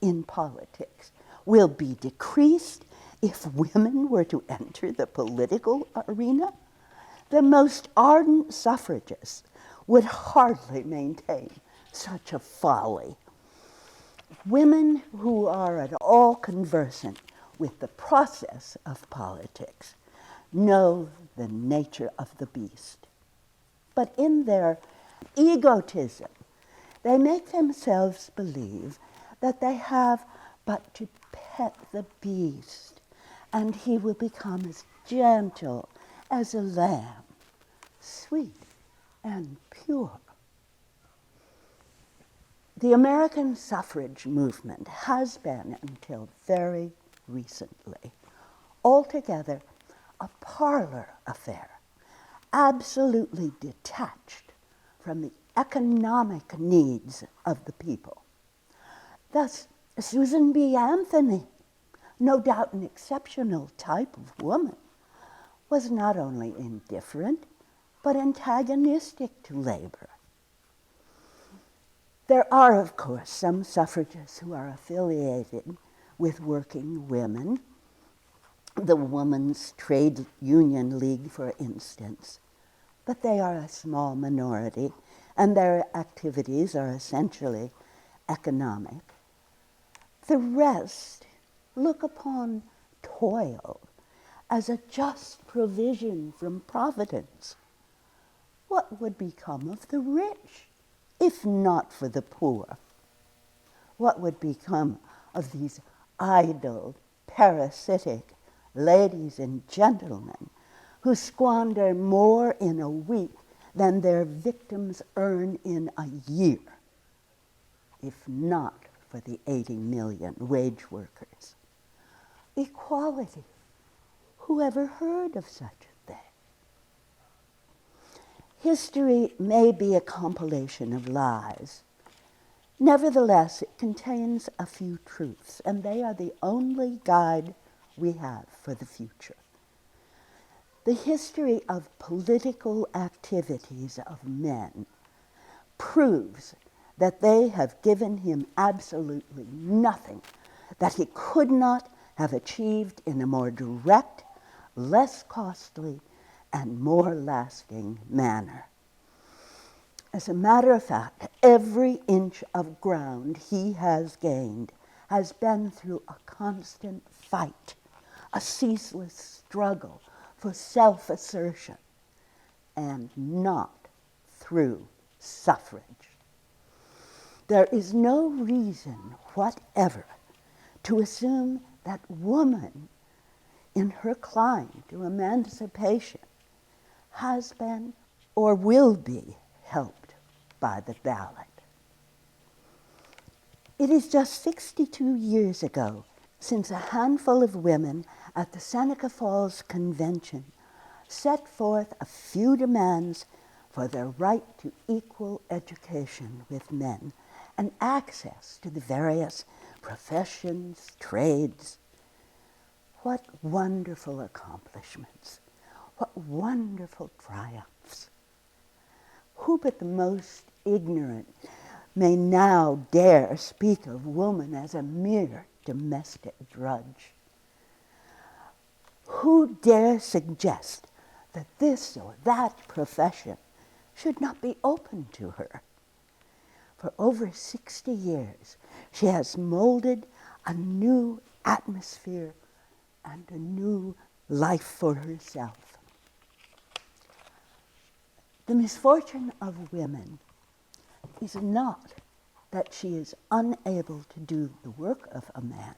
in politics will be decreased if women were to enter the political arena? The most ardent suffragists would hardly maintain such a folly. Women who are at all conversant with the process of politics know the nature of the beast. But in their egotism, they make themselves believe that they have but to pet the beast, and he will become as gentle as a lamb, sweet and pure. The American suffrage movement has been, until very recently, altogether a parlor affair, absolutely detached from the economic needs of the people. Thus, Susan B. Anthony, no doubt an exceptional type of woman, was not only indifferent, but antagonistic to labor. There are, of course, some suffragists who are affiliated with working women, the Women's Trade Union League, for instance, but they are a small minority, and their activities are essentially economic. The rest look upon toil as a just provision from Providence. What would become of the rich if not for the poor? What would become of these idle, parasitic ladies and gentlemen who squander more in a week than their victims earn in a year, if not for the 80 million wage workers? Equality. Who ever heard of such a thing? History may be a compilation of lies. Nevertheless, it contains a few truths, and they are the only guide we have for the future. The history of political activities of men proves that they have given him absolutely nothing that he could not have achieved in a more direct, less costly, and more lasting manner. As a matter of fact, every inch of ground he has gained has been through a constant fight, a ceaseless struggle for self-assertion, and not through suffrage. There is no reason whatever to assume that woman, in her climb to emancipation, has been or will be helped by the ballot. It is just 62 years ago since a handful of women at the Seneca Falls Convention set forth a few demands for their right to equal education with men and access to the various professions, trades. What wonderful accomplishments, what wonderful triumphs. Who but the most ignorant may now dare speak of woman as a mere domestic drudge? Who dare suggest that this or that profession should not be open to her? For over 60 years, she has molded a new atmosphere and a new life for herself. The misfortune of women is not that she is unable to do the work of a man,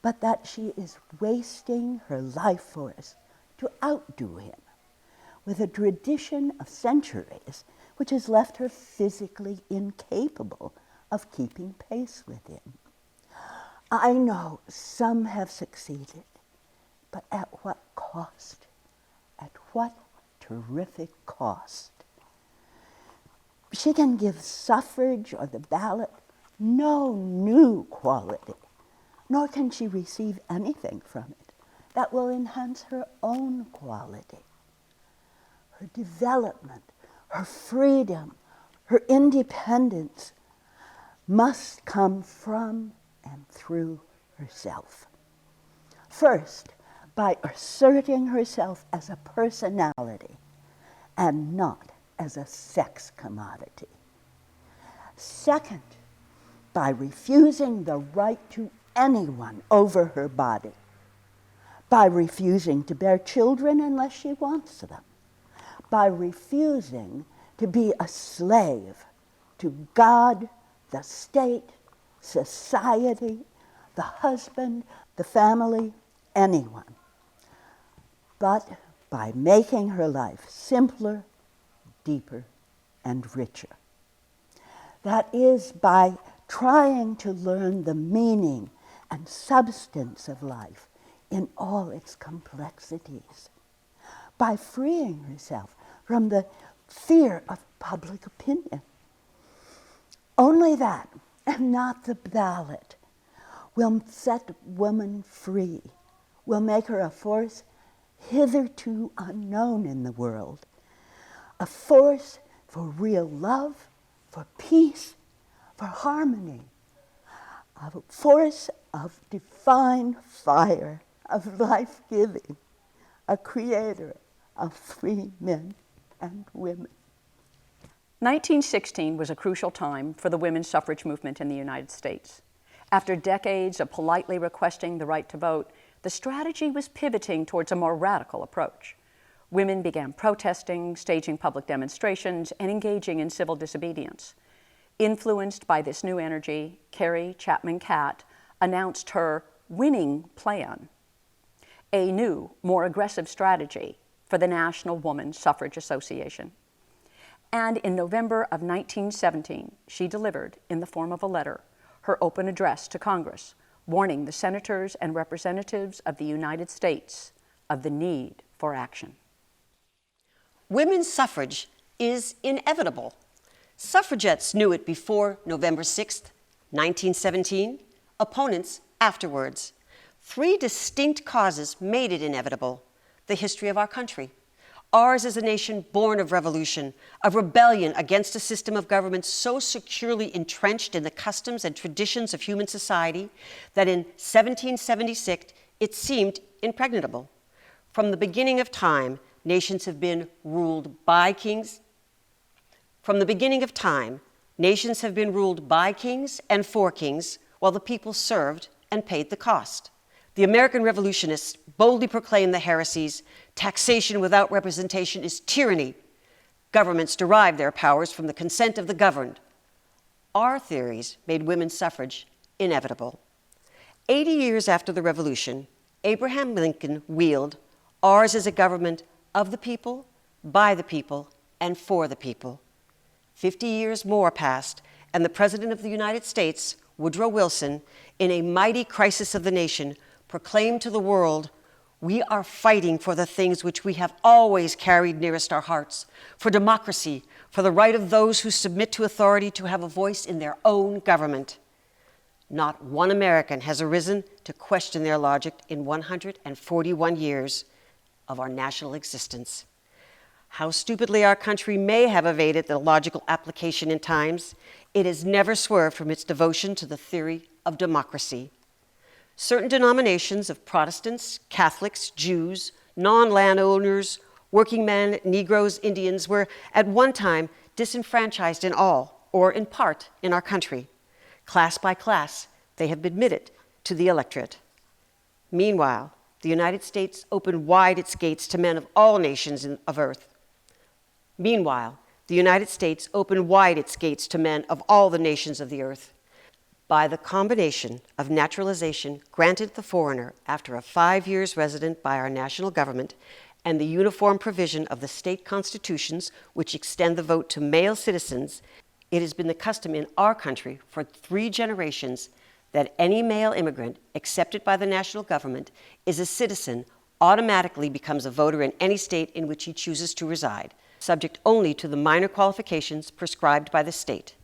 but that she is wasting her life force to outdo him, with a tradition of centuries which has left her physically incapable of keeping pace with him. I know some have succeeded, but at what cost? At what terrific cost? She can give suffrage or the ballot no new quality, nor can she receive anything from it that will enhance her own quality. Her development, her freedom, her independence must come from and through herself. First, by asserting herself as a personality and not as a sex commodity. Second, by refusing the right to anyone over her body, by refusing to bear children unless she wants them, by refusing to be a slave to God, the state, society, the husband, the family, anyone, but by making her life simpler, deeper, and richer. That is, by trying to learn the meaning and substance of life in all its complexities, by freeing herself from the fear of public opinion. Only that, and not the ballot, will set woman free, will make her a force hitherto unknown in the world, a force for real love, for peace, for harmony, a force of divine fire, of life-giving, a creator of free men and women. 1916 was a crucial time for the women's suffrage movement in the United States. After decades of politely requesting the right to vote, the strategy was pivoting towards a more radical approach. Women began protesting, staging public demonstrations, and engaging in civil disobedience. Influenced by this new energy, Carrie, Chapman, Catt announced her winning plan, a new, more aggressive strategy for the National Woman Suffrage Association. And in November of 1917, she delivered, in the form of a letter, her open address to Congress, warning the senators and representatives of the United States of the need for action. Women's suffrage is inevitable. Suffragettes knew it before November 6, 1917, opponents afterwards. 3 distinct causes made it inevitable: the history of our country. Ours is a nation born of revolution, of rebellion against a system of government so securely entrenched in the customs and traditions of human society that in 1776 it seemed impregnable. From the beginning of time, nations have been ruled by kings. From the beginning of time, nations have been ruled by kings and for kings, while the people served and paid the cost. The American revolutionists boldly proclaimed the heresies: taxation without representation is tyranny. Governments derive their powers from the consent of the governed. Our theories made women's suffrage inevitable. 80 years after the Revolution, Abraham Lincoln wheeled, "Ours is a government of the people, by the people, and for the people." 50 years more passed, and the President of the United States, Woodrow Wilson, in a mighty crisis of the nation, proclaimed to the world, "We are fighting for the things which we have always carried nearest our hearts, for democracy, for the right of those who submit to authority to have a voice in their own government." Not one American has arisen to question their logic in 141 years of our national existence. How stupidly our country may have evaded the logical application in times, it has never swerved from its devotion to the theory of democracy. Certain denominations of Protestants, Catholics, Jews, non-landowners, working men, Negroes, Indians were at one time disenfranchised in all, or in part, in our country. Class by class, they have been admitted to the electorate. Meanwhile, the United States opened wide its gates to men of all nations of earth. Meanwhile, the United States opened wide its gates to men of all the nations of the earth. By the combination of naturalization granted the foreigner after a 5 years resident by our national government and the uniform provision of the state constitutions which extend the vote to male citizens, it has been the custom in our country for 3 generations that any male immigrant accepted by the national government is a citizen, automatically becomes a voter in any state in which he chooses to reside, subject only to the minor qualifications prescribed by the state.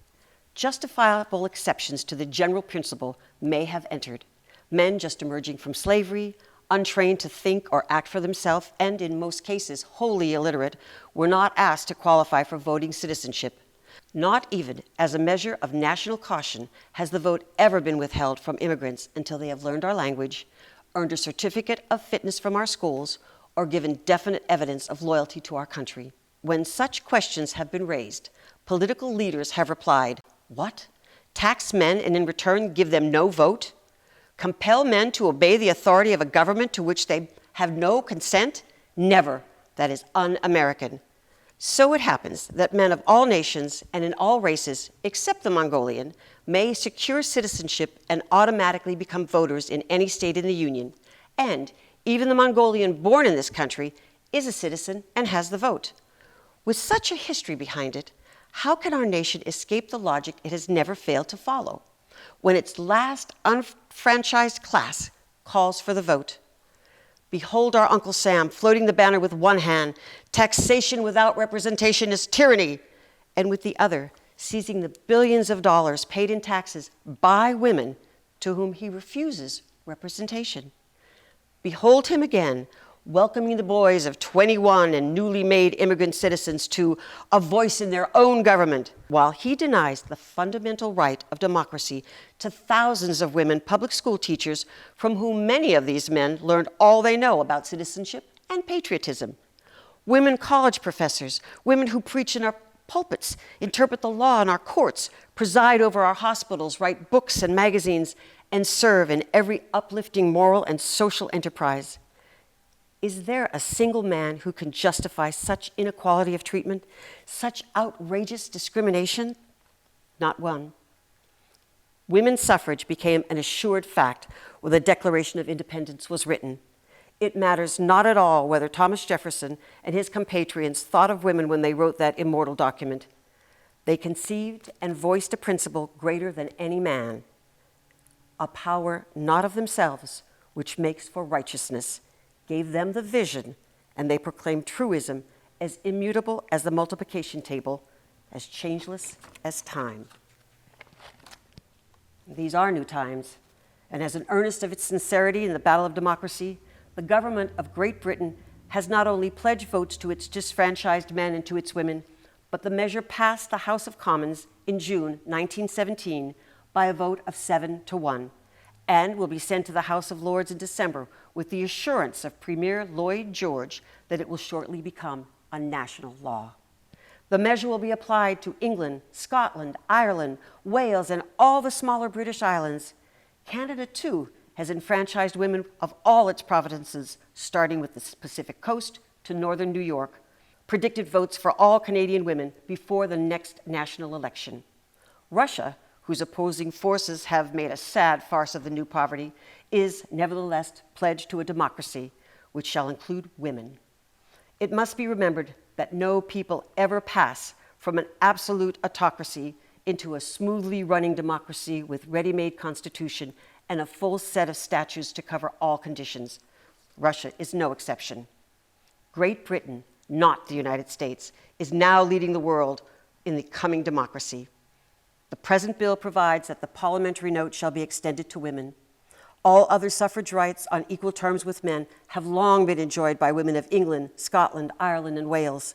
Justifiable exceptions to the general principle may have entered. Men just emerging from slavery, untrained to think or act for themselves, and in most cases wholly illiterate, were not asked to qualify for voting citizenship. Not even as a measure of national caution has the vote ever been withheld from immigrants until they have learned our language, earned a certificate of fitness from our schools, or given definite evidence of loyalty to our country. When such questions have been raised, political leaders have replied, "What? Tax men and in return give them no vote? Compel men to obey the authority of a government to which they have no consent? Never. That is un-American." So it happens that men of all nations and in all races, except the Mongolian, may secure citizenship and automatically become voters in any state in the Union. And even the Mongolian born in this country is a citizen and has the vote. With such a history behind it, how can our nation escape the logic it has never failed to follow when its last unfranchised class calls for the vote? Behold our Uncle Sam floating the banner with one hand, "Taxation without representation is tyranny," and with the other, seizing the billions of dollars paid in taxes by women to whom he refuses representation. Behold him again, welcoming the boys of 21 and newly made immigrant citizens to a voice in their own government, while he denies the fundamental right of democracy to thousands of women public school teachers from whom many of these men learned all they know about citizenship and patriotism. Women college professors, women who preach in our pulpits, interpret the law in our courts, preside over our hospitals, write books and magazines, and serve in every uplifting moral and social enterprise. Is there a single man who can justify such inequality of treatment, such outrageous discrimination? Not one. Women's suffrage became an assured fact when the Declaration of Independence was written. It matters not at all whether Thomas Jefferson and his compatriots thought of women when they wrote that immortal document. They conceived and voiced a principle greater than any man, a power not of themselves, which makes for righteousness, gave them the vision, and they proclaimed truism as immutable as the multiplication table, as changeless as time. These are new times, and as an earnest of its sincerity in the battle of democracy, the government of Great Britain has not only pledged votes to its disfranchised men and to its women, but the measure passed the House of Commons in June 1917 by a vote of 7-1. And will be sent to the House of Lords in December with the assurance of Premier Lloyd George that it will shortly become a national law. The measure will be applied to England, Scotland, Ireland, Wales, and all the smaller British islands. Canada, too, has enfranchised women of all its provinces, starting with the Pacific Coast to northern New York, predicted votes for all Canadian women before the next national election. Russia, whose opposing forces have made a sad farce of the new poverty, is nevertheless pledged to a democracy which shall include women. It must be remembered that no people ever pass from an absolute autocracy into a smoothly running democracy with ready-made constitution and a full set of statutes to cover all conditions. Russia is no exception. Great Britain, not the United States, is now leading the world in the coming democracy. The present bill provides that the parliamentary note shall be extended to women. All other suffrage rights on equal terms with men have long been enjoyed by women of England, Scotland, Ireland, and Wales.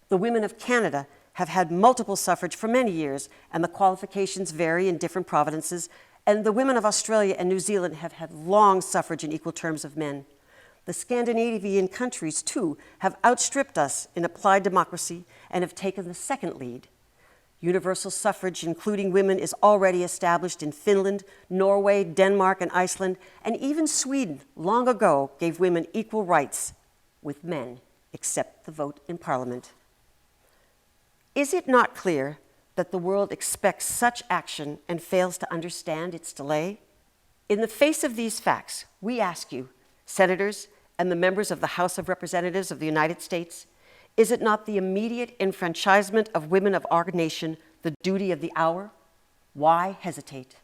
The women of Canada have had multiple suffrage for many years, and the qualifications vary in different provinces, and the women of Australia and New Zealand have had long suffrage in equal terms of men. The Scandinavian countries, too, have outstripped us in applied democracy and have taken the second lead. Universal suffrage, including women, is already established in Finland, Norway, Denmark, and Iceland, and even Sweden long ago gave women equal rights with men, except the vote in Parliament. Is it not clear that the world expects such action and fails to understand its delay? In the face of these facts, we ask you, senators and the members of the House of Representatives of the United States, is it not the immediate enfranchisement of women of our nation the duty of the hour? Why hesitate?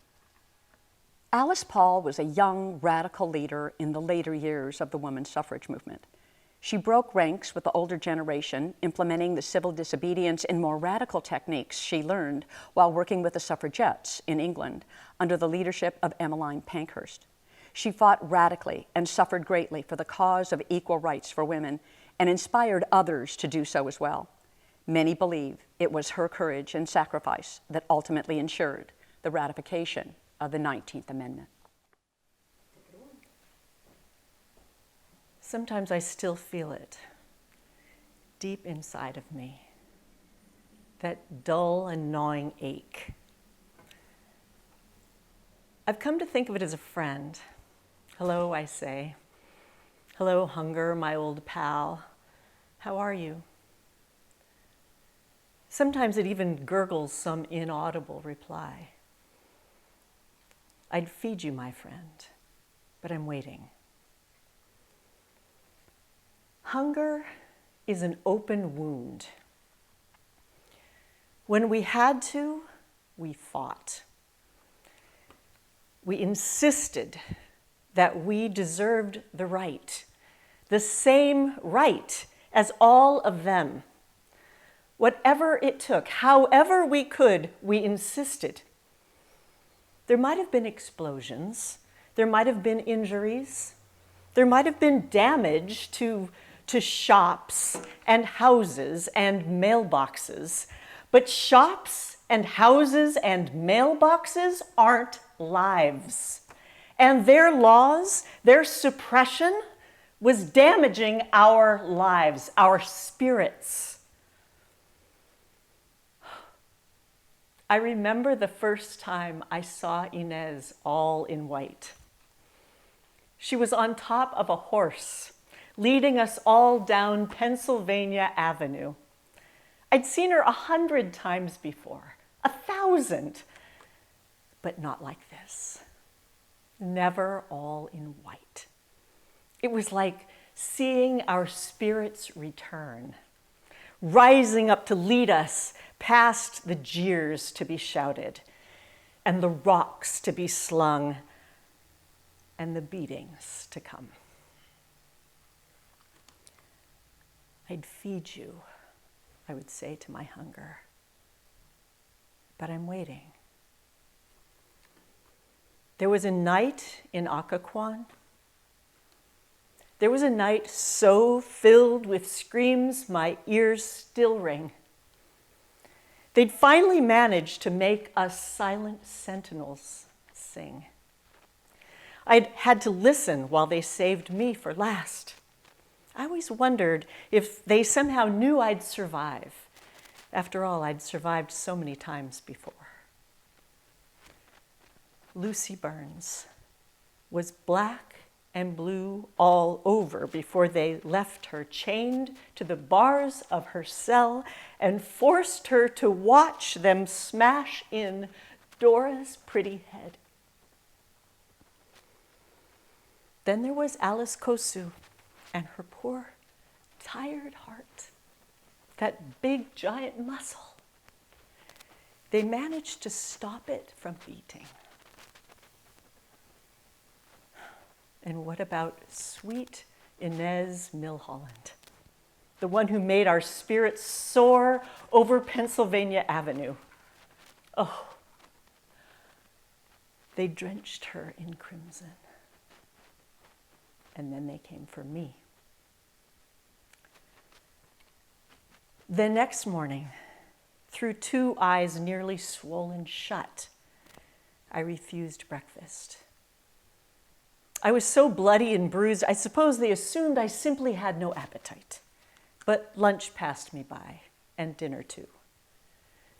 Alice Paul was a young, radical leader in the later years of the women's suffrage movement. She broke ranks with the older generation, implementing the civil disobedience and more radical techniques she learned while working with the suffragettes in England under the leadership of Emmeline Pankhurst. She fought radically and suffered greatly for the cause of equal rights for women and inspired others to do so as well. Many believe it was her courage and sacrifice that ultimately ensured the ratification of the 19th Amendment. Sometimes I still feel it deep inside of me, that dull and gnawing ache. I've come to think of it as a friend. Hello, I say. Hello, hunger, my old pal. How are you? Sometimes it even gurgles some inaudible reply. I'd feed you, my friend, but I'm waiting. Hunger is an open wound. When we had to, we fought. We insisted that we deserved the right, the same right as all of them. Whatever it took, however we could, we insisted. There might have been explosions, there might have been injuries, there might have been damage to shops and houses and mailboxes, but shops and houses and mailboxes aren't lives. And their laws, their suppression, was damaging our lives, our spirits. I remember the first time I saw Inez all in white. She was on top of a horse, leading us all down Pennsylvania Avenue. I'd seen her 100 times before, 1,000, but not like this. Never all in white. It was like seeing our spirits return, rising up to lead us past the jeers to be shouted, and the rocks to be slung, and the beatings to come. I'd feed you, I would say to my hunger, but I'm waiting. There was a night in Occoquan. There was a night so filled with screams my ears still ring. They'd finally managed to make us silent sentinels sing. I'd had to listen while they saved me for last. I always wondered if they somehow knew I'd survive. After all, I'd survived so many times before. Lucy Burns was black and blue all over before they left her chained to the bars of her cell and forced her to watch them smash in Dora's pretty head. Then there was Alice Kosu and her poor, tired heart, that big, giant muscle. They managed to stop it from beating. And what about sweet Inez Milholland, the one who made our spirits soar over Pennsylvania Avenue? Oh, they drenched her in crimson. And then they came for me. The next morning, through 2 eyes nearly swollen shut, I refused breakfast. I was so bloody and bruised, I suppose they assumed I simply had no appetite. But lunch passed me by, and dinner too.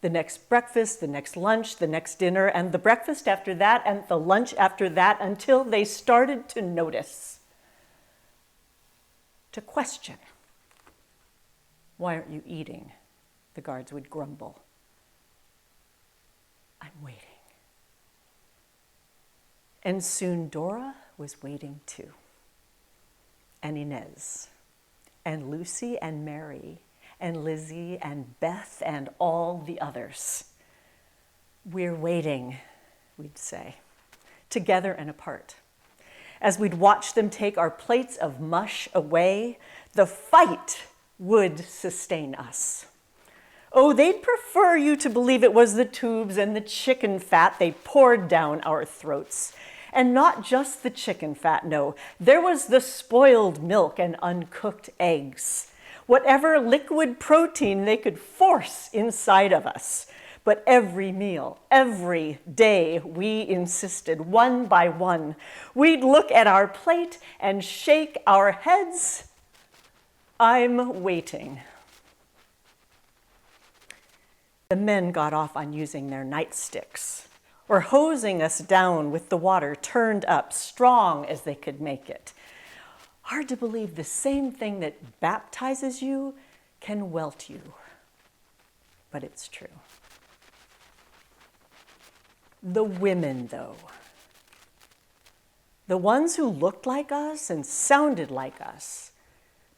The next breakfast, the next lunch, the next dinner, and the breakfast after that, and the lunch after that, until they started to notice, to question. Why aren't you eating? The guards would grumble. I'm waiting. And soon Dora was waiting too. And Inez, and Lucy and Mary, and Lizzie and Beth and all the others. We're waiting, we'd say, together and apart. As we'd watch them take our plates of mush away, the fight would sustain us. Oh, they'd prefer you to believe it was the tubes and the chicken fat they poured down our throats. And not just the chicken fat, no. There was the spoiled milk and uncooked eggs. Whatever liquid protein they could force inside of us. But every meal, every day, we insisted, one by one. We'd look at our plate and shake our heads. I'm waiting. The men got off on using their nightsticks, or hosing us down with the water turned up, strong as they could make it. Hard to believe the same thing that baptizes you can welt you, but it's true. The women, though, the ones who looked like us and sounded like us,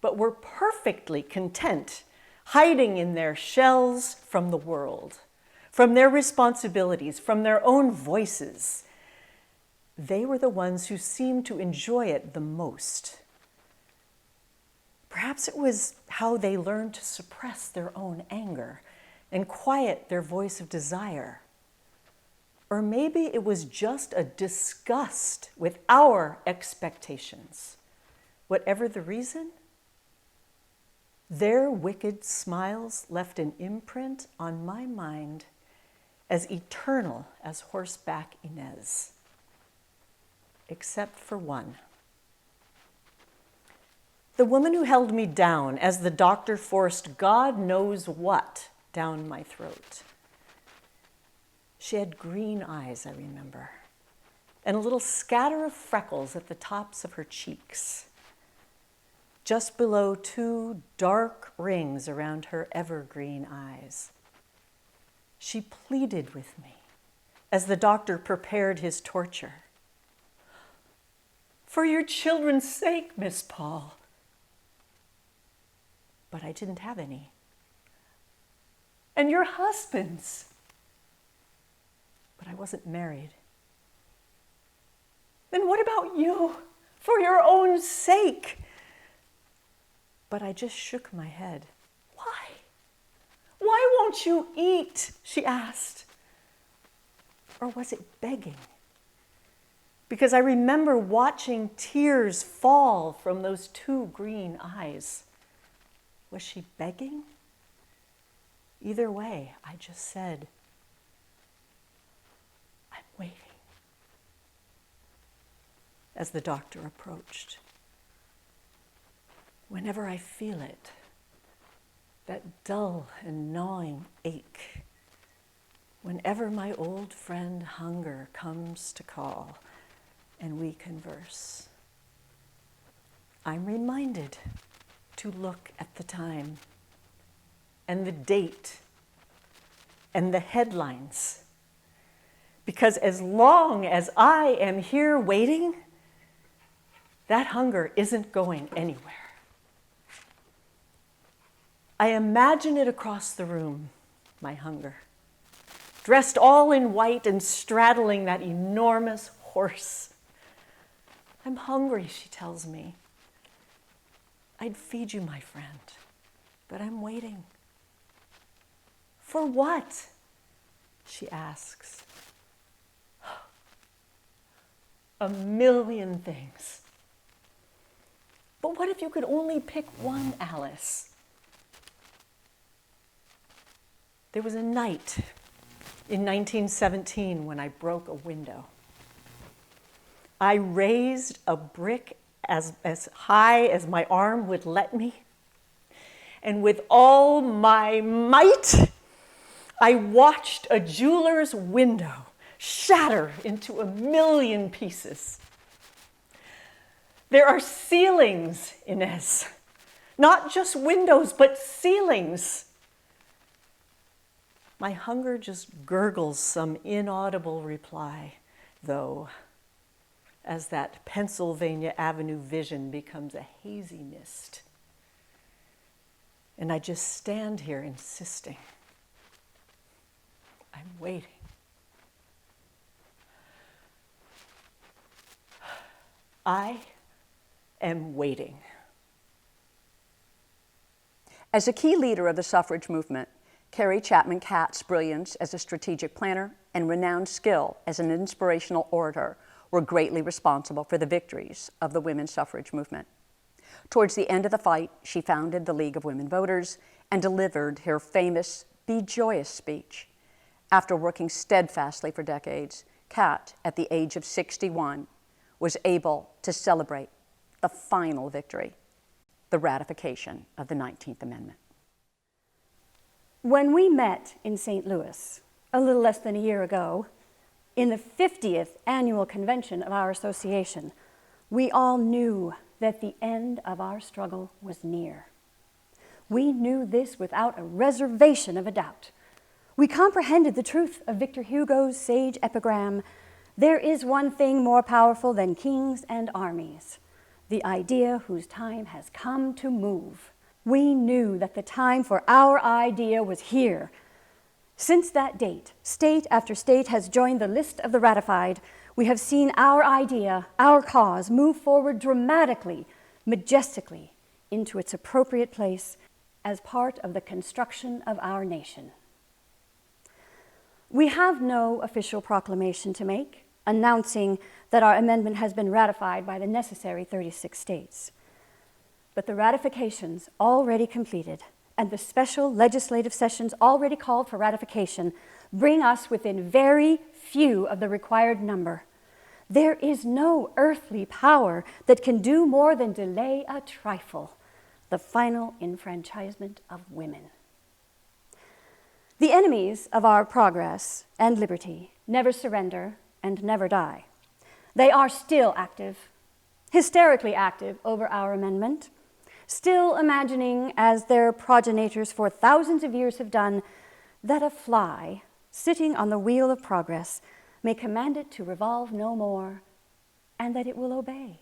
but were perfectly content hiding in their shells from the world, from their responsibilities, from their own voices. They were the ones who seemed to enjoy it the most. Perhaps it was how they learned to suppress their own anger and quiet their voice of desire. Or maybe it was just a disgust with our expectations. Whatever the reason, their wicked smiles left an imprint on my mind as eternal as horseback Inez, except for one. The woman who held me down as the doctor forced God knows what down my throat. She had green eyes, I remember, and a little scatter of freckles at the tops of her cheeks, just below 2 dark rings around her evergreen eyes. She pleaded with me as the doctor prepared his torture. For your children's sake, Miss Paul. But I didn't have any. And your husband's. But I wasn't married. Then what about you? For your own sake. But I just shook my head. Why? Why won't you eat? She asked. Or was it begging? Because I remember watching tears fall from those 2 green eyes. Was she begging? Either way, I just said, I'm waiting. As the doctor approached. Whenever I feel it, that dull and gnawing ache, whenever my old friend hunger comes to call and we converse, I'm reminded to look at the time and the date and the headlines Because as long as I am here waiting, that hunger isn't going anywhere. I imagine it across the room, my hunger, dressed all in white and straddling that enormous horse. I'm hungry, she tells me. I'd feed you, my friend, but I'm waiting. For what? She asks. A million things. But what if you could only pick one, Alice? There was a night in 1917 when I broke a window. I raised a brick as high as my arm would let me, and with all my might, I watched a jeweler's window shatter into a million pieces. There are ceilings, Inez. Not just windows, but ceilings. My hunger just gurgles some inaudible reply, though, as that Pennsylvania Avenue vision becomes a hazy mist. And I just stand here insisting. I'm waiting. I am waiting. As a key leader of the suffrage movement, Carrie Chapman Catt's brilliance as a strategic planner and renowned skill as an inspirational orator were greatly responsible for the victories of the women's suffrage movement. Towards the end of the fight, she founded the League of Women Voters and delivered her famous Be Joyous speech. After working steadfastly for decades, Catt, at the age of 61, was able to celebrate the final victory, the ratification of the 19th Amendment. When we met in St. Louis a little less than a year ago, in the 50th annual convention of our association, we all knew that the end of our struggle was near. We knew this without a reservation of a doubt. We comprehended the truth of Victor Hugo's sage epigram, "There is one thing more powerful than kings and armies, the idea whose time has come to move." We knew that the time for our idea was here. Since that date, state after state has joined the list of the ratified. We have seen our idea, our cause, move forward dramatically, majestically, into its appropriate place as part of the construction of our nation. We have no official proclamation to make, announcing that our amendment has been ratified by the necessary 36 states. But the ratifications already completed and the special legislative sessions already called for ratification bring us within very few of the required number. There is no earthly power that can do more than delay a trifle, the final enfranchisement of women. The enemies of our progress and liberty never surrender and never die. They are still active, hysterically active over our amendment, still imagining, as their progenitors for thousands of years have done, that a fly sitting on the wheel of progress may command it to revolve no more, and that it will obey.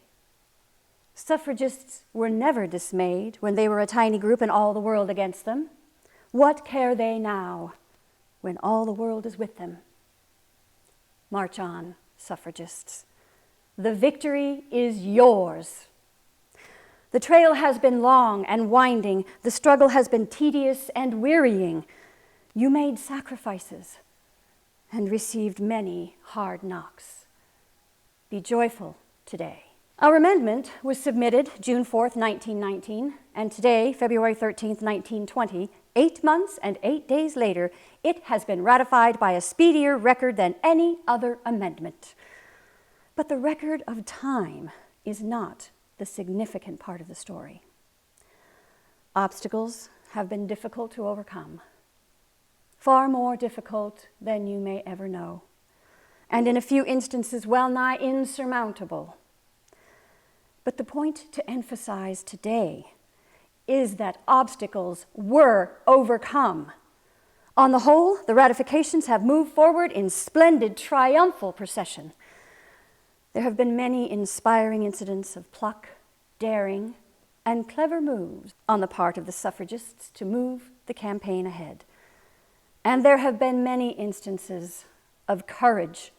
Suffragists were never dismayed when they were a tiny group and all the world against them. What care they now when all the world is with them? March on, suffragists. The victory is yours. The trail has been long and winding. The struggle has been tedious and wearying. You made sacrifices and received many hard knocks. Be joyful today. Our amendment was submitted June 4th, 1919, and today, February 13th, 1920, 8 months and 8 days later, it has been ratified by a speedier record than any other amendment. But the record of time is not the significant part of the story. Obstacles have been difficult to overcome, far more difficult than you may ever know, and in a few instances well nigh insurmountable. But the point to emphasize today is that obstacles were overcome. On the whole, the ratifications have moved forward in splendid, triumphal procession. There have been many inspiring incidents of pluck, daring, and clever moves on the part of the suffragists to move the campaign ahead. And there have been many instances of courage,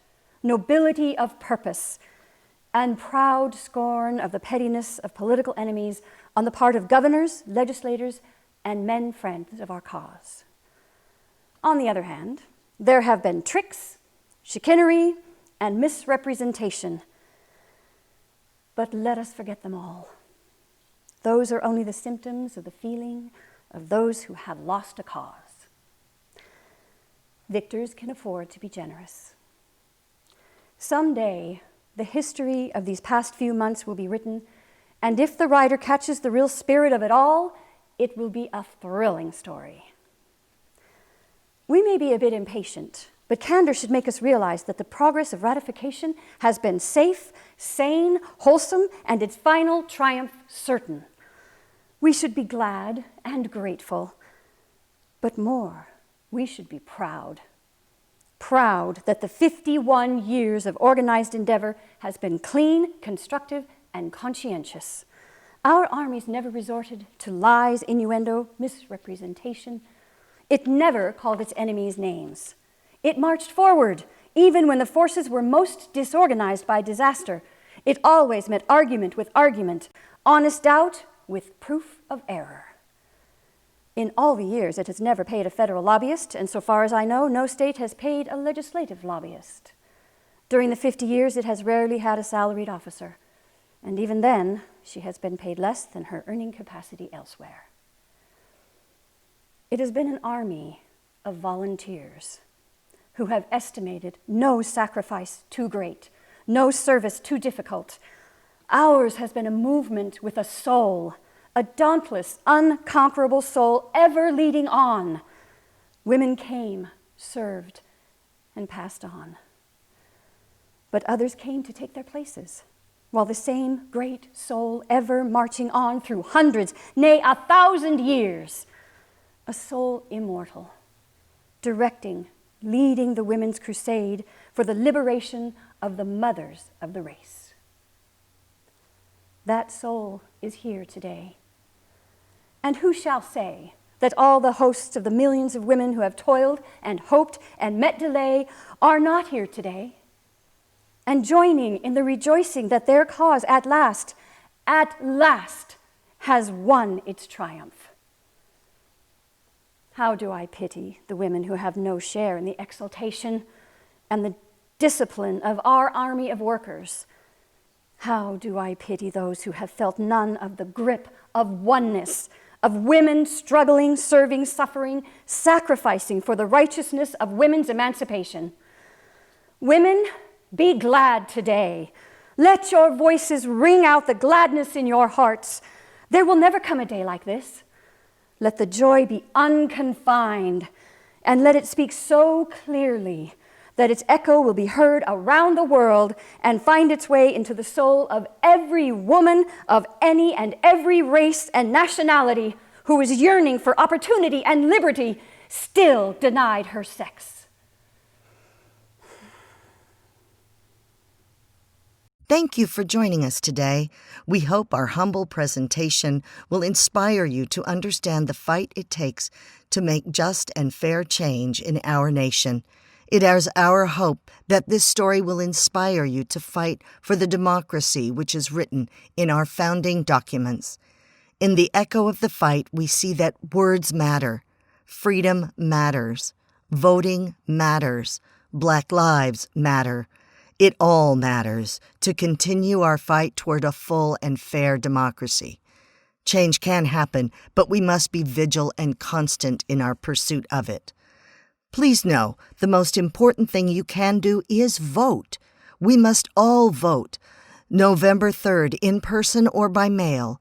nobility of purpose, and proud scorn of the pettiness of political enemies on the part of governors, legislators, and men friends of our cause. On the other hand, there have been tricks, chicanery, and misrepresentation. But let us forget them all. Those are only the symptoms of the feeling of those who have lost a cause. Victors can afford to be generous. Someday, the history of these past few months will be written, and if the writer catches the real spirit of it all, it will be a thrilling story. We may be a bit impatient, but candor should make us realize that the progress of ratification has been safe, sane, wholesome, and its final triumph certain. We should be glad and grateful, but more, we should be proud. Proud that the 51 years of organized endeavor has been clean, constructive, and conscientious. Our armies never resorted to lies, innuendo, misrepresentation. It never called its enemies names. It marched forward, even when the forces were most disorganized by disaster. It always met argument with argument, honest doubt with proof of error. In all the years, it has never paid a federal lobbyist, and so far as I know, no state has paid a legislative lobbyist. During the 50 years, it has rarely had a salaried officer, and even then, she has been paid less than her earning capacity elsewhere. It has been an army of volunteers who have estimated no sacrifice too great, no service too difficult. Ours has been a movement with a soul, a dauntless, unconquerable soul ever leading on. Women came, served, and passed on. But others came to take their places, while the same great soul ever marching on through hundreds, nay, 1,000 years. A soul immortal, directing, leading the women's crusade for the liberation of the mothers of the race. That soul is here today. And who shall say that all the hosts of the millions of women who have toiled and hoped and met delay are not here today, and joining in the rejoicing that their cause at last, has won its triumph? How do I pity the women who have no share in the exaltation and the discipline of our army of workers? How do I pity those who have felt none of the grip of oneness, of women struggling, serving, suffering, sacrificing for the righteousness of women's emancipation? Women, be glad today. Let your voices ring out the gladness in your hearts. There will never come a day like this. Let the joy be unconfined, and let it speak so clearly that its echo will be heard around the world and find its way into the soul of every woman of any and every race and nationality who is yearning for opportunity and liberty, still denied her sex. Thank you for joining us today. We hope our humble presentation will inspire you to understand the fight it takes to make just and fair change in our nation. It is our hope that this story will inspire you to fight for the democracy which is written in our founding documents. In the echo of the fight, we see that words matter, freedom matters, voting matters, Black lives matter. It all matters to continue our fight toward a full and fair democracy. Change can happen, but we must be vigilant and constant in our pursuit of it. Please know, the most important thing you can do is vote. We must all vote. November 3rd, in person or by mail.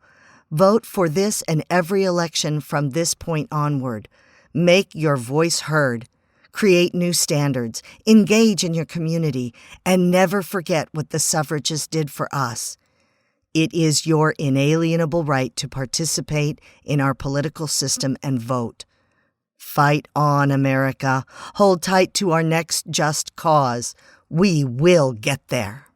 Vote for this and every election from this point onward. Make your voice heard. Create new standards, engage in your community, and never forget what the suffragists did for us. It is your inalienable right to participate in our political system and vote. Fight on, America. Hold tight to our next just cause. We will get there.